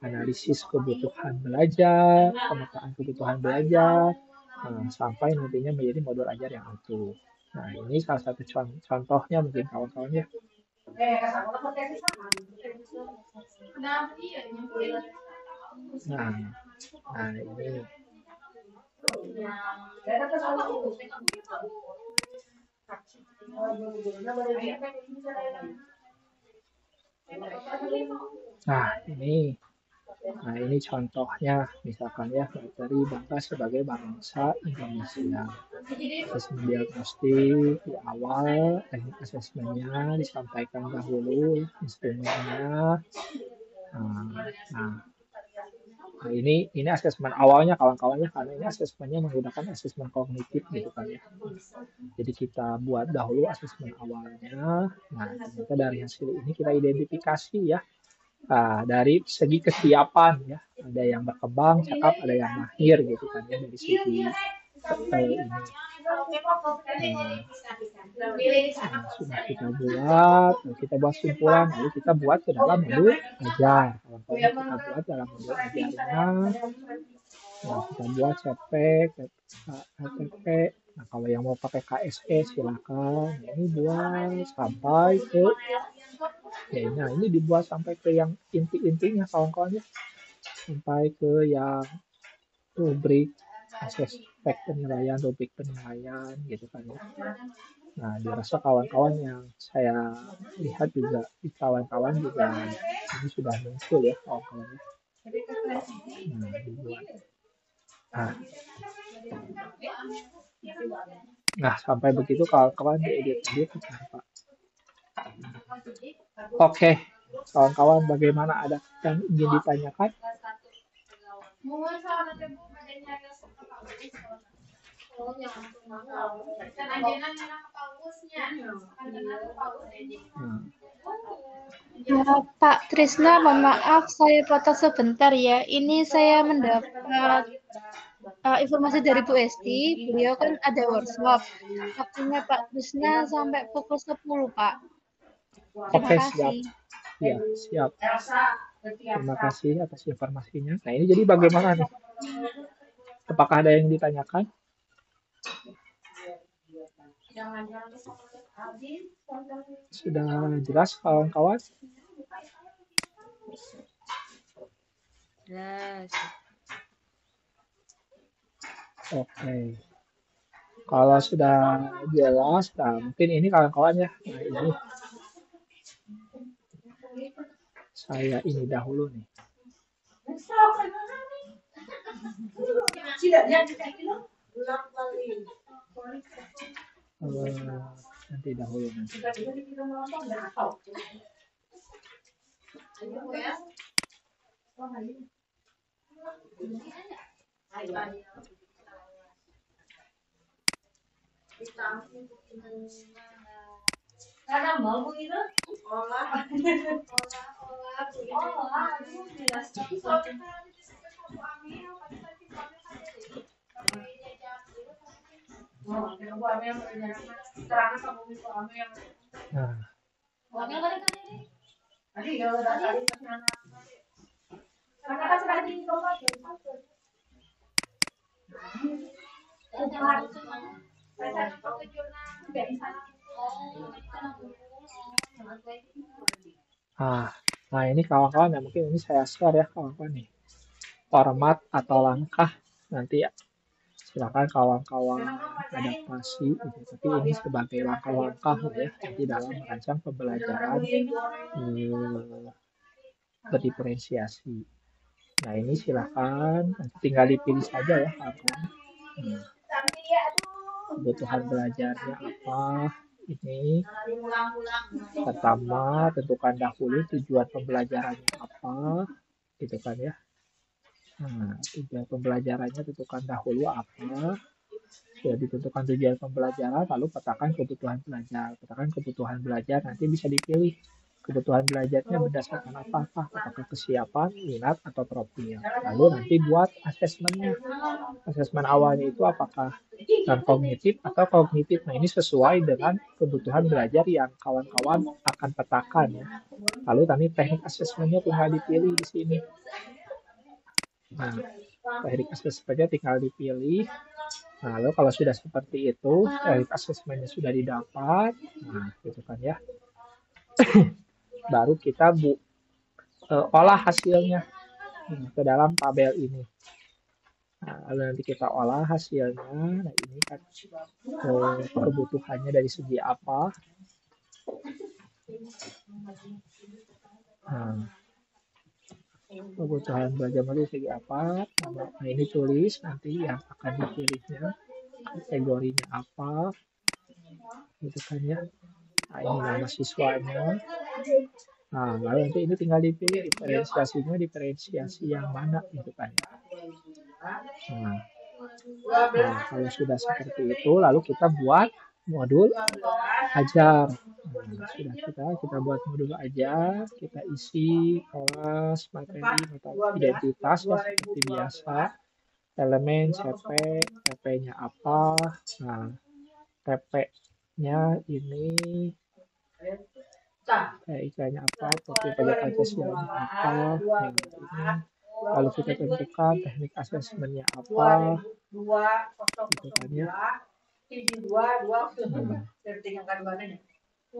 analisis kebutuhan belajar, pemetaan kebutuhan belajar, sampai nantinya menjadi modul ajar yang utuh. Nah, ini salah satu contohnya mungkin kawan-kawan ya. Nah ini. Nah ini contohnya, misalkan ya, materi bangga sebagai bangsa Indonesia. Asesmen diagnostik di awal, teknik asesmennya disampaikan dahulu, instrumennya. Nah, ini asesmen awalnya kawan-kawannya, karena ini asesmennya menggunakan asesmen kognitif gitu kan ya. Jadi kita buat dahulu asesmen awalnya. Nah, ternyata dari hasil ini kita identifikasi ya. Dari segi kesiapan ya, ada yang berkembang, cakap, ada yang mahir gitu kan ya, dari segi ini. Sudah kita buat simpulan, lalu kita buat ke dalam modul ajar. Kalau kita buat dalam modul ajarnya, kita buat CP, KTP. Nah, kalau yang mau pakai KSE silakan. Ini buat sampai ke nah ini dibuat sampai ke yang inti-intinya kawan-kawan ya, sampai ke yang rubrik aspek penilaian, rubrik penilaian gitu kan ya. Nah, dirasa kawan-kawan yang saya lihat juga di kawan-kawan juga ini sudah muncul ya kawan-kawan. Nah, dibuat. Nah, sampai begitu kawan-kawan diedit-edit ke Canva. Oke, kawan-kawan, bagaimana, ada yang ingin ditanyakan? Ya, Pak Trisna, mohon maaf saya potong sebentar ya. Ini saya mendapat informasi dari Bu Esti. Beliau kan ada workshop. Waktunya Pak Trisna sampai pukul 10, Pak. Oke, siap. Ya, siap. Terima kasih atas informasinya. Nah, ini jadi bagaimana nih? Apakah ada yang ditanyakan? Sudah jelas kawan-kawan? Jelas. Oke. Kalau sudah jelas, nah mungkin ini kawan-kawan ya. Nah ini saya ini dahulu nih. Nanti dahulu nanti. Karena mau itu olah Nah ini kawan-kawan ya, mungkin ini saya share ya kawan-kawan nih. Format atau langkah nanti ya. Silakan kawan-kawan adaptasi gitu. Tapi ini sebagai langkah-langkah ya nanti dalam merancang pembelajaran berdiferensiasi. Nah ini silakan tinggal dipilih saja ya kawan-kawan. Kebutuhan belajarnya apa? Ini pertama tentukan dahulu tujuan pembelajarannya apa, gitu kan ya. Nah, tujuan pembelajarannya tentukan dahulu apa. Sudah ditentukan tujuan pembelajaran, lalu petakan kebutuhan belajar. Petakan kebutuhan belajar nanti bisa dipilih kebutuhan belajarnya berdasarkan apa, apakah kesiapan, minat, atau profil. Lalu nanti buat asesmennya. Asesmen awalnya itu apakah non-kognitif atau kognitif. Nah, ini sesuai dengan kebutuhan belajar yang kawan-kawan akan petakan ya. Lalu tadi teknik asesmennya tinggal dipilih di sini. Nah, teknik asesmennya tinggal dipilih. Nah, lalu kalau sudah seperti itu, teknik asesmennya sudah didapat. Nah, gitu kan ya. Baru kita olah hasilnya ke dalam tabel ini. Nah, lalu nanti kita olah hasilnya. Nah, ini kan kebutuhannya dari segi apa. Nah, kebutuhan belajar dari segi apa. Nah, ini tulis nanti yang akan dipilihnya. Kategorinya apa. Gitu kan ya. Nah, ini nama siswanya. Nah, lalu nanti ini tinggal dipilih diferensiasinya, diferensiasi yang mana gitu kan ya. Nah, kalau sudah seperti itu, lalu kita buat modul ajar. Nah, sudah kita buat modul ajar, kita isi kelas, materi, atau identitas ya seperti biasa. Elemen, CP, TP-nya apa. Nah, TP-nya ini IK-nya apa, profil pajak Pancasila-nya apa, nah, ini lalu kita tentukan teknik asesmennya apa, gitu kan ya.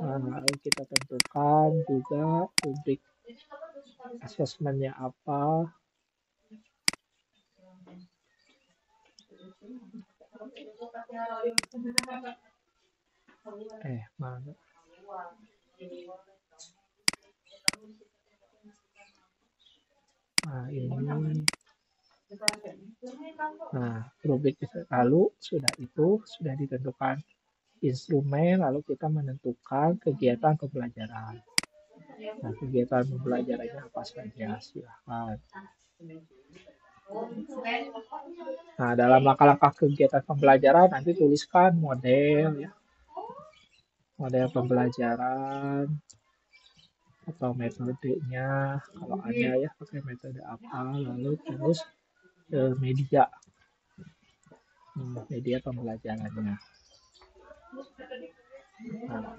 Nah, lalu kita tentukan juga rubrik asesmennya apa. Mana? Nah, ini. Nah, rubrik lalu sudah ditentukan instrumen, lalu kita menentukan kegiatan pembelajaran. Nah, kegiatan pembelajarannya apa saja, silahkan. Nah, dalam langkah-langkah kegiatan pembelajaran nanti tuliskan model ya. Model pembelajaran atau metodenya kalau ada ya, pakai metode apa, lalu terus media pembelajarannya. Nah,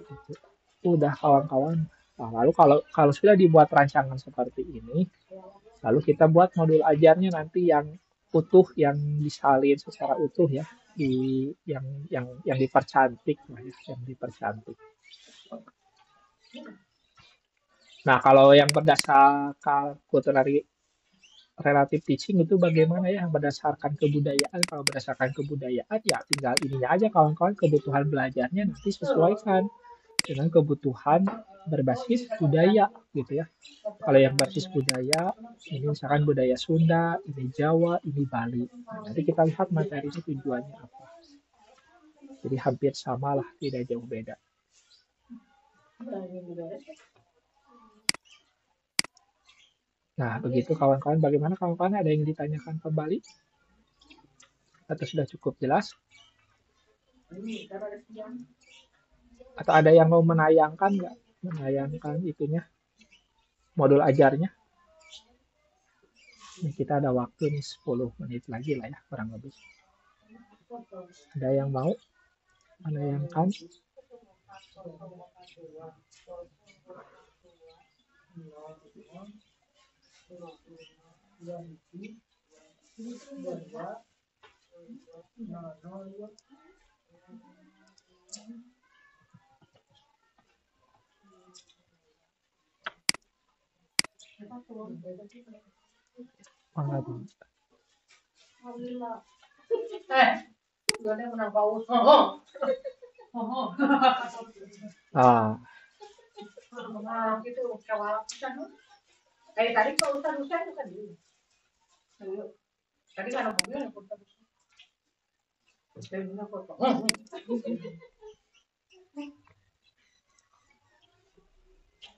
itu udah kawan-kawan. Nah, lalu kalau sudah dibuat rancangan seperti ini, lalu kita buat modul ajarnya nanti yang utuh, yang disalin secara utuh ya, yang dipercantik lah ya, yang dipercantik. Nah, kalau yang berdasarkan quaternary relative teaching itu bagaimana ya berdasarkan kebudayaan. Kalau berdasarkan kebudayaan ya tinggal ininya aja kawan-kawan, kebutuhan belajarnya nanti sesuaikan dengan kebutuhan berbasis budaya gitu ya. Kalau yang berbasis budaya, ini misalkan budaya Sunda, ini Jawa, ini Bali. Nah, nanti kita lihat materinya tujuannya apa. Jadi hampir sama lah, tidak jauh beda. Nah, begitu kawan-kawan. Bagaimana kawan-kawan? Ada yang ditanyakan kembali? Atau sudah cukup jelas? Atau ada yang mau menayangkan nggak? Menayangkan itunya, modul ajarnya? Ini kita ada waktu nih 10 menit lagi lah ya, kurang lebih. Ada yang mau menayangkan?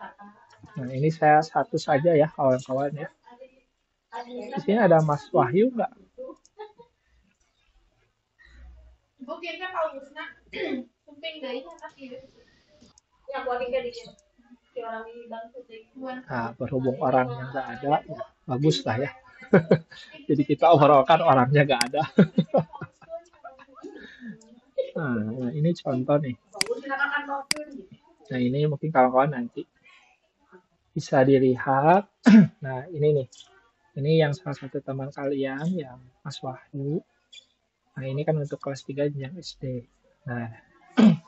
Ah, nah ini saya satu saja ya kawan-kawan ya. Di sini ada Mas Wahyu nggak? Nah, berhubung orangnya nggak ada, ya bagus lah ya. Jadi kita overallkan orangnya nggak ada. Nah, ini contoh nih. Nah, ini mungkin kawan-kawan nanti bisa dilihat. Nah, ini nih. Ini yang salah satu teman kalian, yang Mas Wahyu. Nah, ini kan untuk kelas 3 jenjang SD. Nah,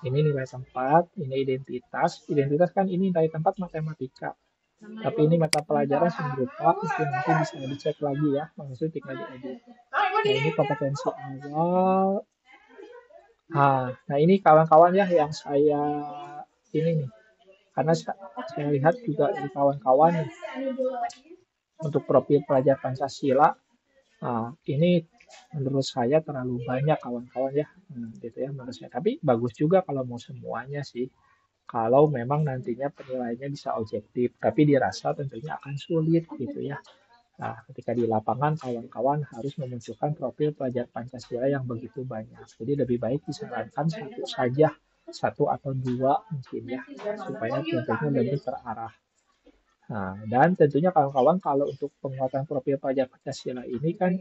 ini nilai tempat, ini identitas. Identitas kan ini nilai tempat matematika. Tapi ini mata pelajaran seni rupa, itu nanti bisa dicek lagi ya, maksudnya tinggal diedit. Nah, ini kompetensi awal. Nah ini kawan-kawan ya yang saya ini nih, karena saya lihat juga di kawan-kawan nih, untuk profil pelajar Pancasila, ini menurut saya terlalu banyak kawan-kawan ya, gitu ya menurut saya. Tapi bagus juga kalau mau semuanya sih, kalau memang nantinya penilaiannya bisa objektif, tapi dirasa tentunya akan sulit gitu ya. Nah, ketika di lapangan kawan-kawan harus memunculkan profil pelajar Pancasila yang begitu banyak. Jadi lebih baik disarankan satu saja, satu atau dua mungkin ya, supaya tentunya lebih terarah. Nah, dan tentunya kawan-kawan kalau untuk penguatan profil pelajar Pancasila ini kan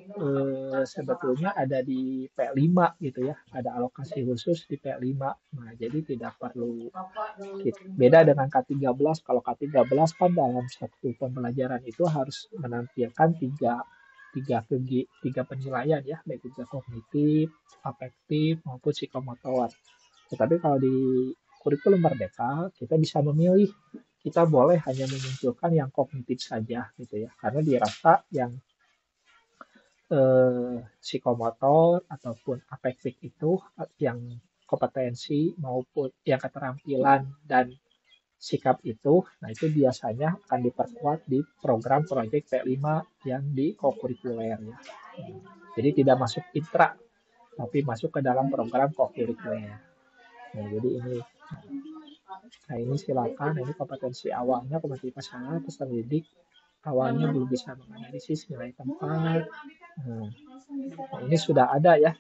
sebetulnya ada di P5 gitu ya, ada alokasi khusus di P5. Nah, jadi tidak perlu beda dengan K13. Kalau K13 kan dalam satu pembelajaran itu harus menampilkan tiga penilaian ya, baik itu kognitif, afektif maupun psikomotor. Tetapi kalau di kurikulum Merdeka kita bisa memilih, kita boleh hanya memunculkan yang kognitif saja gitu ya, karena dirasa yang psikomotor ataupun afektif itu yang kompetensi maupun yang keterampilan dan sikap itu, nah itu biasanya akan diperkuat di program proyek P5 yang di kokurikuler ya. Jadi tidak masuk intra, tapi masuk ke dalam program kokurikuler. Nah, jadi ini. Nah, ini silakan, ini kompetensi awalnya, kompetensi pasangan, peserta didik, awalnya belum bisa menganalisis nilai tempat. Nah, ini sudah ada ya.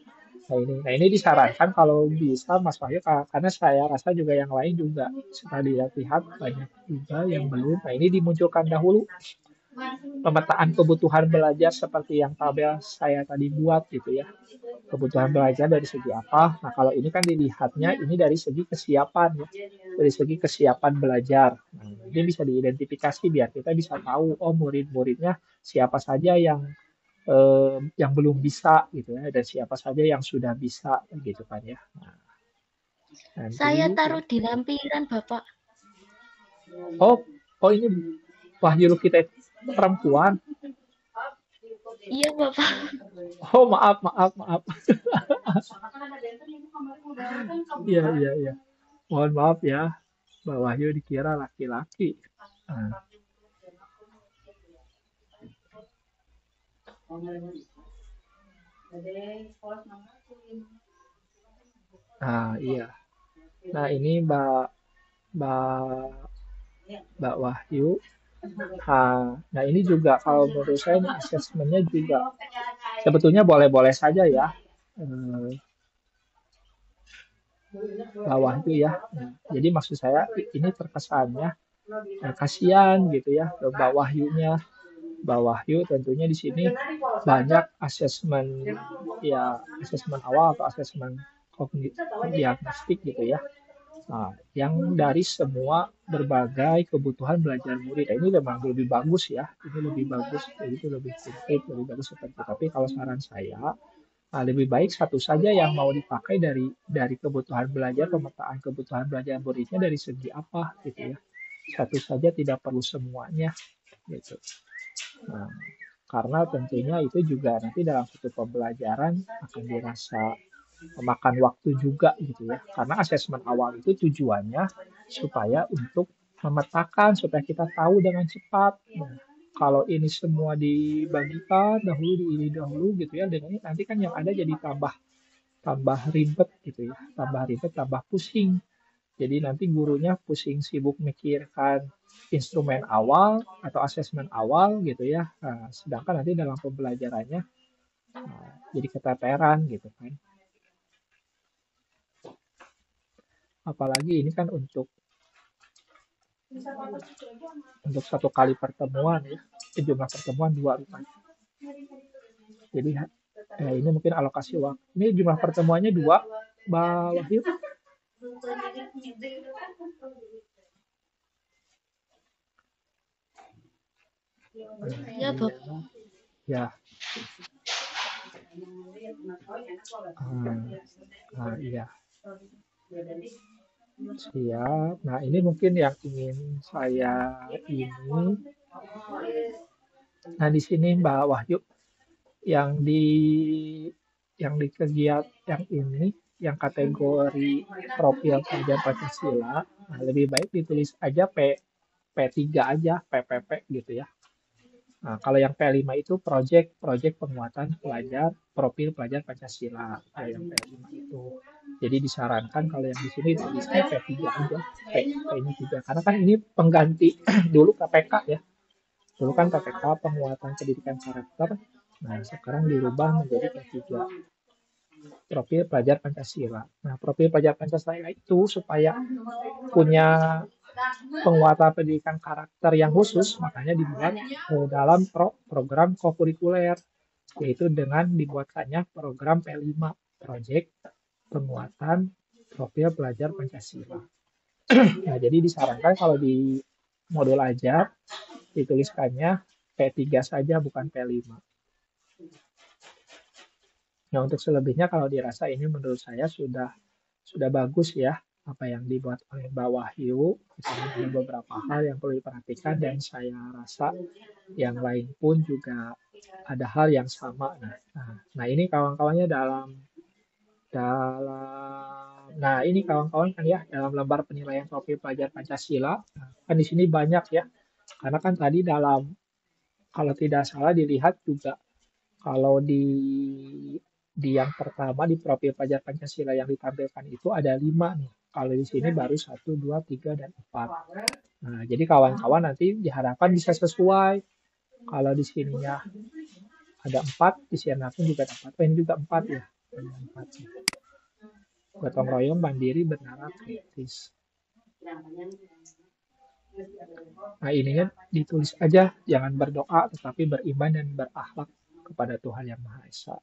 Nah ini disarankan kalau bisa Mas Wahyu, karena saya rasa juga yang lain juga setelah dilihat banyak juga yang belum. Nah ini dimunculkan dahulu pemetaan kebutuhan belajar seperti yang tabel saya tadi buat gitu ya. Kebutuhan belajar dari segi apa? Nah kalau ini kan dilihatnya ini dari segi kesiapan ya, dari segi kesiapan belajar. Nah, ini bisa diidentifikasi biar kita bisa tahu murid-muridnya siapa saja yang belum bisa gitu ya, dan siapa saja yang sudah bisa gitu kan ya. Nah, nanti, saya taruh di lampiran Bapak. Oh ini Wahyu kita perempuan. Iya, Bapak. Oh, maaf, maaf, maaf. Iya, iya, iya. Mohon maaf ya, Mbak Wahyu dikira laki-laki. Nah, iya. Nah, ini Mbak Mbak Wahyu. Nah, ini juga kalau menurut saya ini asesmennya juga sebetulnya boleh-boleh saja ya. Eh, Mbak Wahyu ya. Nah, jadi maksud saya ini terkesannya kasihan gitu ya ke Mbak Wahyunya. Mbak Wahyu tentunya di sini banyak asesmen ya asesmen awal atau asesmen kognitif diagnostik gitu ya. Nah, yang dari semua berbagai kebutuhan belajar murid. Nah, ini memang lebih bagus ya. Ini lebih bagus, jadi itu lebih konkret, lebih bagus seperti itu. Tapi kalau saran saya, lebih baik satu saja yang mau dipakai dari kebutuhan belajar, pemetaan kebutuhan belajar muridnya dari segi apa gitu ya. Satu saja tidak perlu semuanya gitu. Nah, karena tentunya itu juga nanti dalam satu pembelajaran akan dirasa memakan waktu juga gitu ya. Karena asesmen awal itu tujuannya supaya untuk memetakan, supaya kita tahu dengan cepat. Nah, kalau ini semua dibagikan dahulu, diini dahulu gitu ya, dengan ini nanti kan yang ada jadi tambah tambah ribet gitu ya, tambah ribet, tambah pusing. Jadi nanti gurunya pusing sibuk mikirkan instrumen awal atau asesmen awal gitu ya. Nah, sedangkan nanti dalam pembelajarannya jadi keteteran gitu kan. Apalagi ini kan untuk satu kali pertemuan ya, jumlah pertemuan 2 rupanya. Jadi ini mungkin alokasi waktu. Ini jumlah pertemuannya 2, Mbak Wahyu. Iya, Bapak. Ya. Iya. Siap. Nah, ini mungkin yang ingin saya ini. Nah, di sini Mbak Wahyu yang di kegiatan yang ini yang kategori profil pelajar Pancasila, nah lebih baik ditulis aja P3 aja, PPP gitu ya. Nah, kalau yang P5 itu project penguatan profil pelajar Pancasila. Nah, yang P5 itu. Jadi disarankan kalau yang di sini tulisnya P3 aja, P-nya 3. Karena kan ini pengganti dulu KPK ya. Dulu kan KPK penguatan pendidikan karakter. Nah, sekarang dirubah menjadi P3. Profil pelajar Pancasila. Nah, profil pelajar Pancasila itu supaya punya penguatan pendidikan karakter yang khusus, makanya dibuat dalam program kokurikuler, yaitu dengan dibuatkannya program P5, Project Penguatan Profil Pelajar Pancasila. Nah, jadi disarankan kalau di modul ajar dituliskannya P3 saja, bukan P5. Nah, untuk selebihnya kalau dirasa ini menurut saya sudah bagus ya apa yang dibuat oleh Mbak Wahyu. Ada beberapa hal yang perlu diperhatikan dan saya rasa yang lain pun juga ada hal yang sama. Nah ini kawan-kawannya nah ini kawan-kawan kan ya dalam lembar penilaian profil pelajar Pancasila. Nah, kan di sini banyak ya. Karena kan tadi kalau tidak salah dilihat juga kalau di yang pertama di profil pelajar Pancasila yang ditampilkan itu ada 5 nih. Kalau di sini baru 1, 2, 3, dan 4. Nah, jadi kawan-kawan nanti diharapkan bisa sesuai. Kalau di sininya ada 4, di sini pun juga ada 4. Ini juga 4 ya. Ada 4 sih. Gotong royong, mandiri, bernalar, kritis. Nah, ininya ditulis aja. Jangan berdoa, tetapi beriman dan berakhlak kepada Tuhan Yang Maha Esa.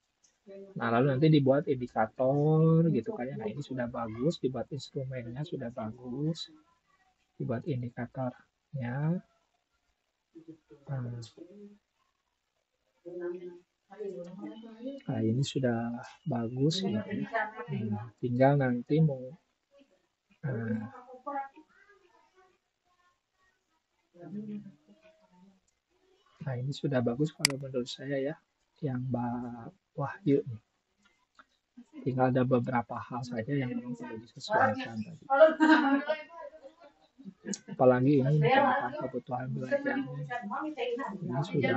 Nah, lalu nanti dibuat indikator gitu kan ya. Nah, ini sudah bagus, dibuat instrumennya sudah bagus. Dibuat indikatornya. Nah, ini sudah bagus ya. Tinggal nanti mau nah, ini sudah bagus kalau menurut saya ya. yang Mbak Wahyu nih. Tinggal ada beberapa hal saja yang memang perlu disesuaikan tadi. Apalagi ini tentang kebutuhan belajarnya. Ini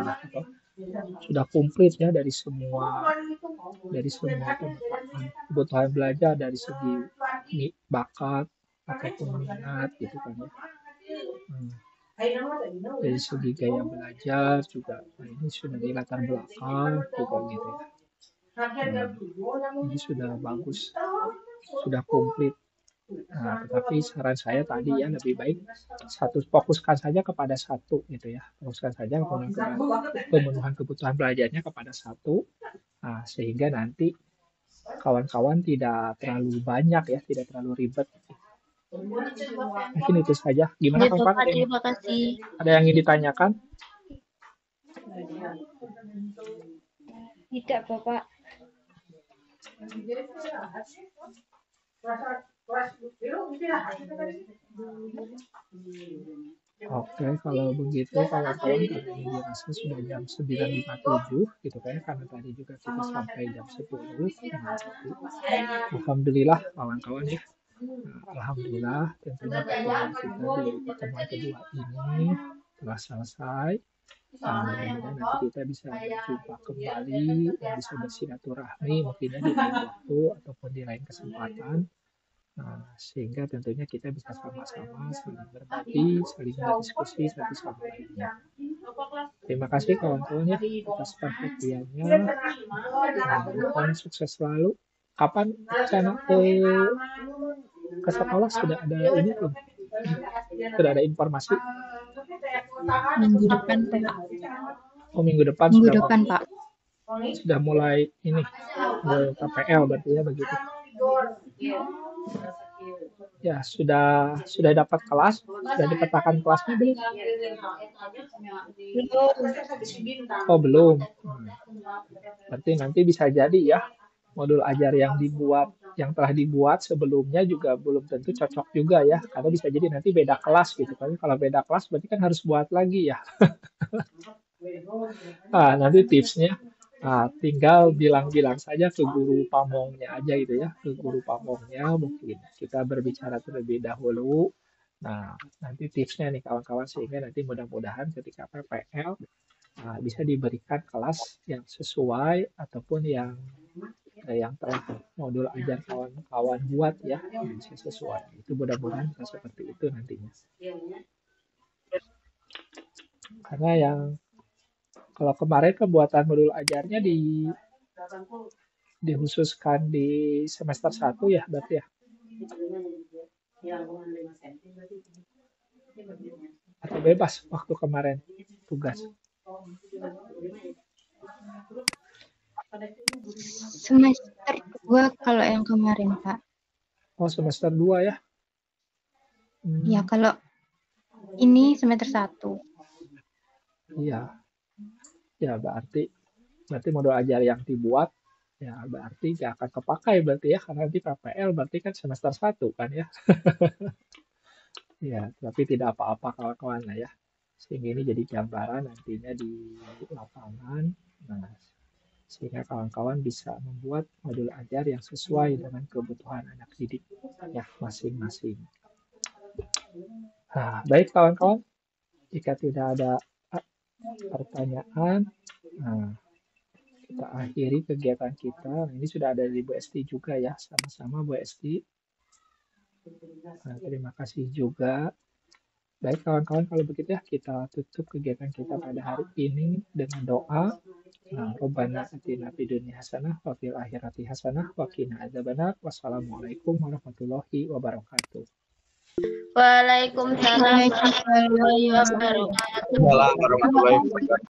sudah komplit ya dari semua kebutuhan belajar dari segi bakat ataupun minat gitu kan ya. Dari segi gaya belajar juga, nah ini sudah di latar belakang juga gitu ya. Ini sudah bagus, sudah komplit. Nah, tetapi saran saya tadi ya lebih baik fokuskan saja kepada satu gitu ya, fokuskan saja kepada pemenuhan kebutuhan belajarnya kepada satu, nah, sehingga nanti kawan-kawan tidak terlalu banyak ya, tidak terlalu ribet. Mungkin itu saja. Gimana kawan-kawan? Terima kasih. Ada yang ingin ditanyakan? Tidak, Bapak. Oke, kalau begitu kawan-kawan, karena ini dirasa sudah jam 9.57 gitu kan, karena tadi juga kita sampai jam 10. Alhamdulillah kawan-kawan ya. Alhamdulillah tentunya pertemuan kita di pertemuan kedua ini telah selesai. Mudah-mudahan nanti kita bisa berjumpa kembali, bisa bersilaturahmi mungkinnya di lain waktu ataupun di lain kesempatan. Sehingga tentunya kita bisa sama-sama saling berbagi, saling berdiskusi satu sama lainnya. Terima kasih kawan-kawan ya atas perhatiannya. Dan sukses selalu. Kapan rencana ke sekolah sudah ada ini belum? Sudah ada informasi? Minggu depan, Pak. Oh, minggu depan Minggu sudah depan, Pak. Sudah mulai ini KPL berarti ya begitu. Ya, sudah dapat kelas, sudah dipetakan kelasnya belum? Oh, belum. Berarti nanti bisa jadi ya modul ajar yang telah dibuat sebelumnya juga belum tentu cocok juga ya, karena bisa jadi nanti beda kelas gitu kan. Kalau beda kelas berarti kan harus buat lagi ya. Nanti tipsnya tinggal bilang-bilang saja ke guru pamongnya aja gitu ya, ke guru pamongnya mungkin kita berbicara terlebih dahulu. Nah, nanti tipsnya nih kawan-kawan, sehingga nanti mudah-mudahan ketika PPL bisa diberikan kelas yang sesuai ataupun yang telah modul ajar kawan-kawan buat ya, yang bisa sesuai. Itu mudah-mudahan bisa seperti itu nantinya. Karena yang kalau kemarin pembuatan modul ajarnya dikhususkan di semester 1 ya berarti ya? Atau bebas waktu kemarin tugas? Semester 2 kalau yang kemarin, Pak. Oh, semester 2 ya? Ya, kalau ini semester 1. Iya. Ya, berarti modul ajar yang dibuat ya berarti nggak akan kepakai berarti ya, karena nanti PPL berarti kan semester 1 kan ya. Ya, tapi tidak apa-apa kawan-kawan lah ya. Sehingga ini jadi gambaran nantinya di lapangan. Nah, sehingga kawan-kawan bisa membuat modul ajar yang sesuai dengan kebutuhan anak didik ya masing-masing. Baik kawan-kawan, jika tidak ada pertanyaan, kita akhiri kegiatan kita. Ini sudah ada di Bu Esti juga ya, sama-sama Bu Esti. Terima kasih juga. Baik kawan-kawan, kalau begitu ya kita tutup kegiatan kita pada hari ini dengan doa. Rabbana atina fid dunya hasanah wa fil akhirati hasanah wa qina adzabannar. Wassalamualaikum warahmatullahi wabarakatuh. Waalaikumsalam warahmatullahi wabarakatuh. Waalaikumsalam warahmatullahi wabarakatuh.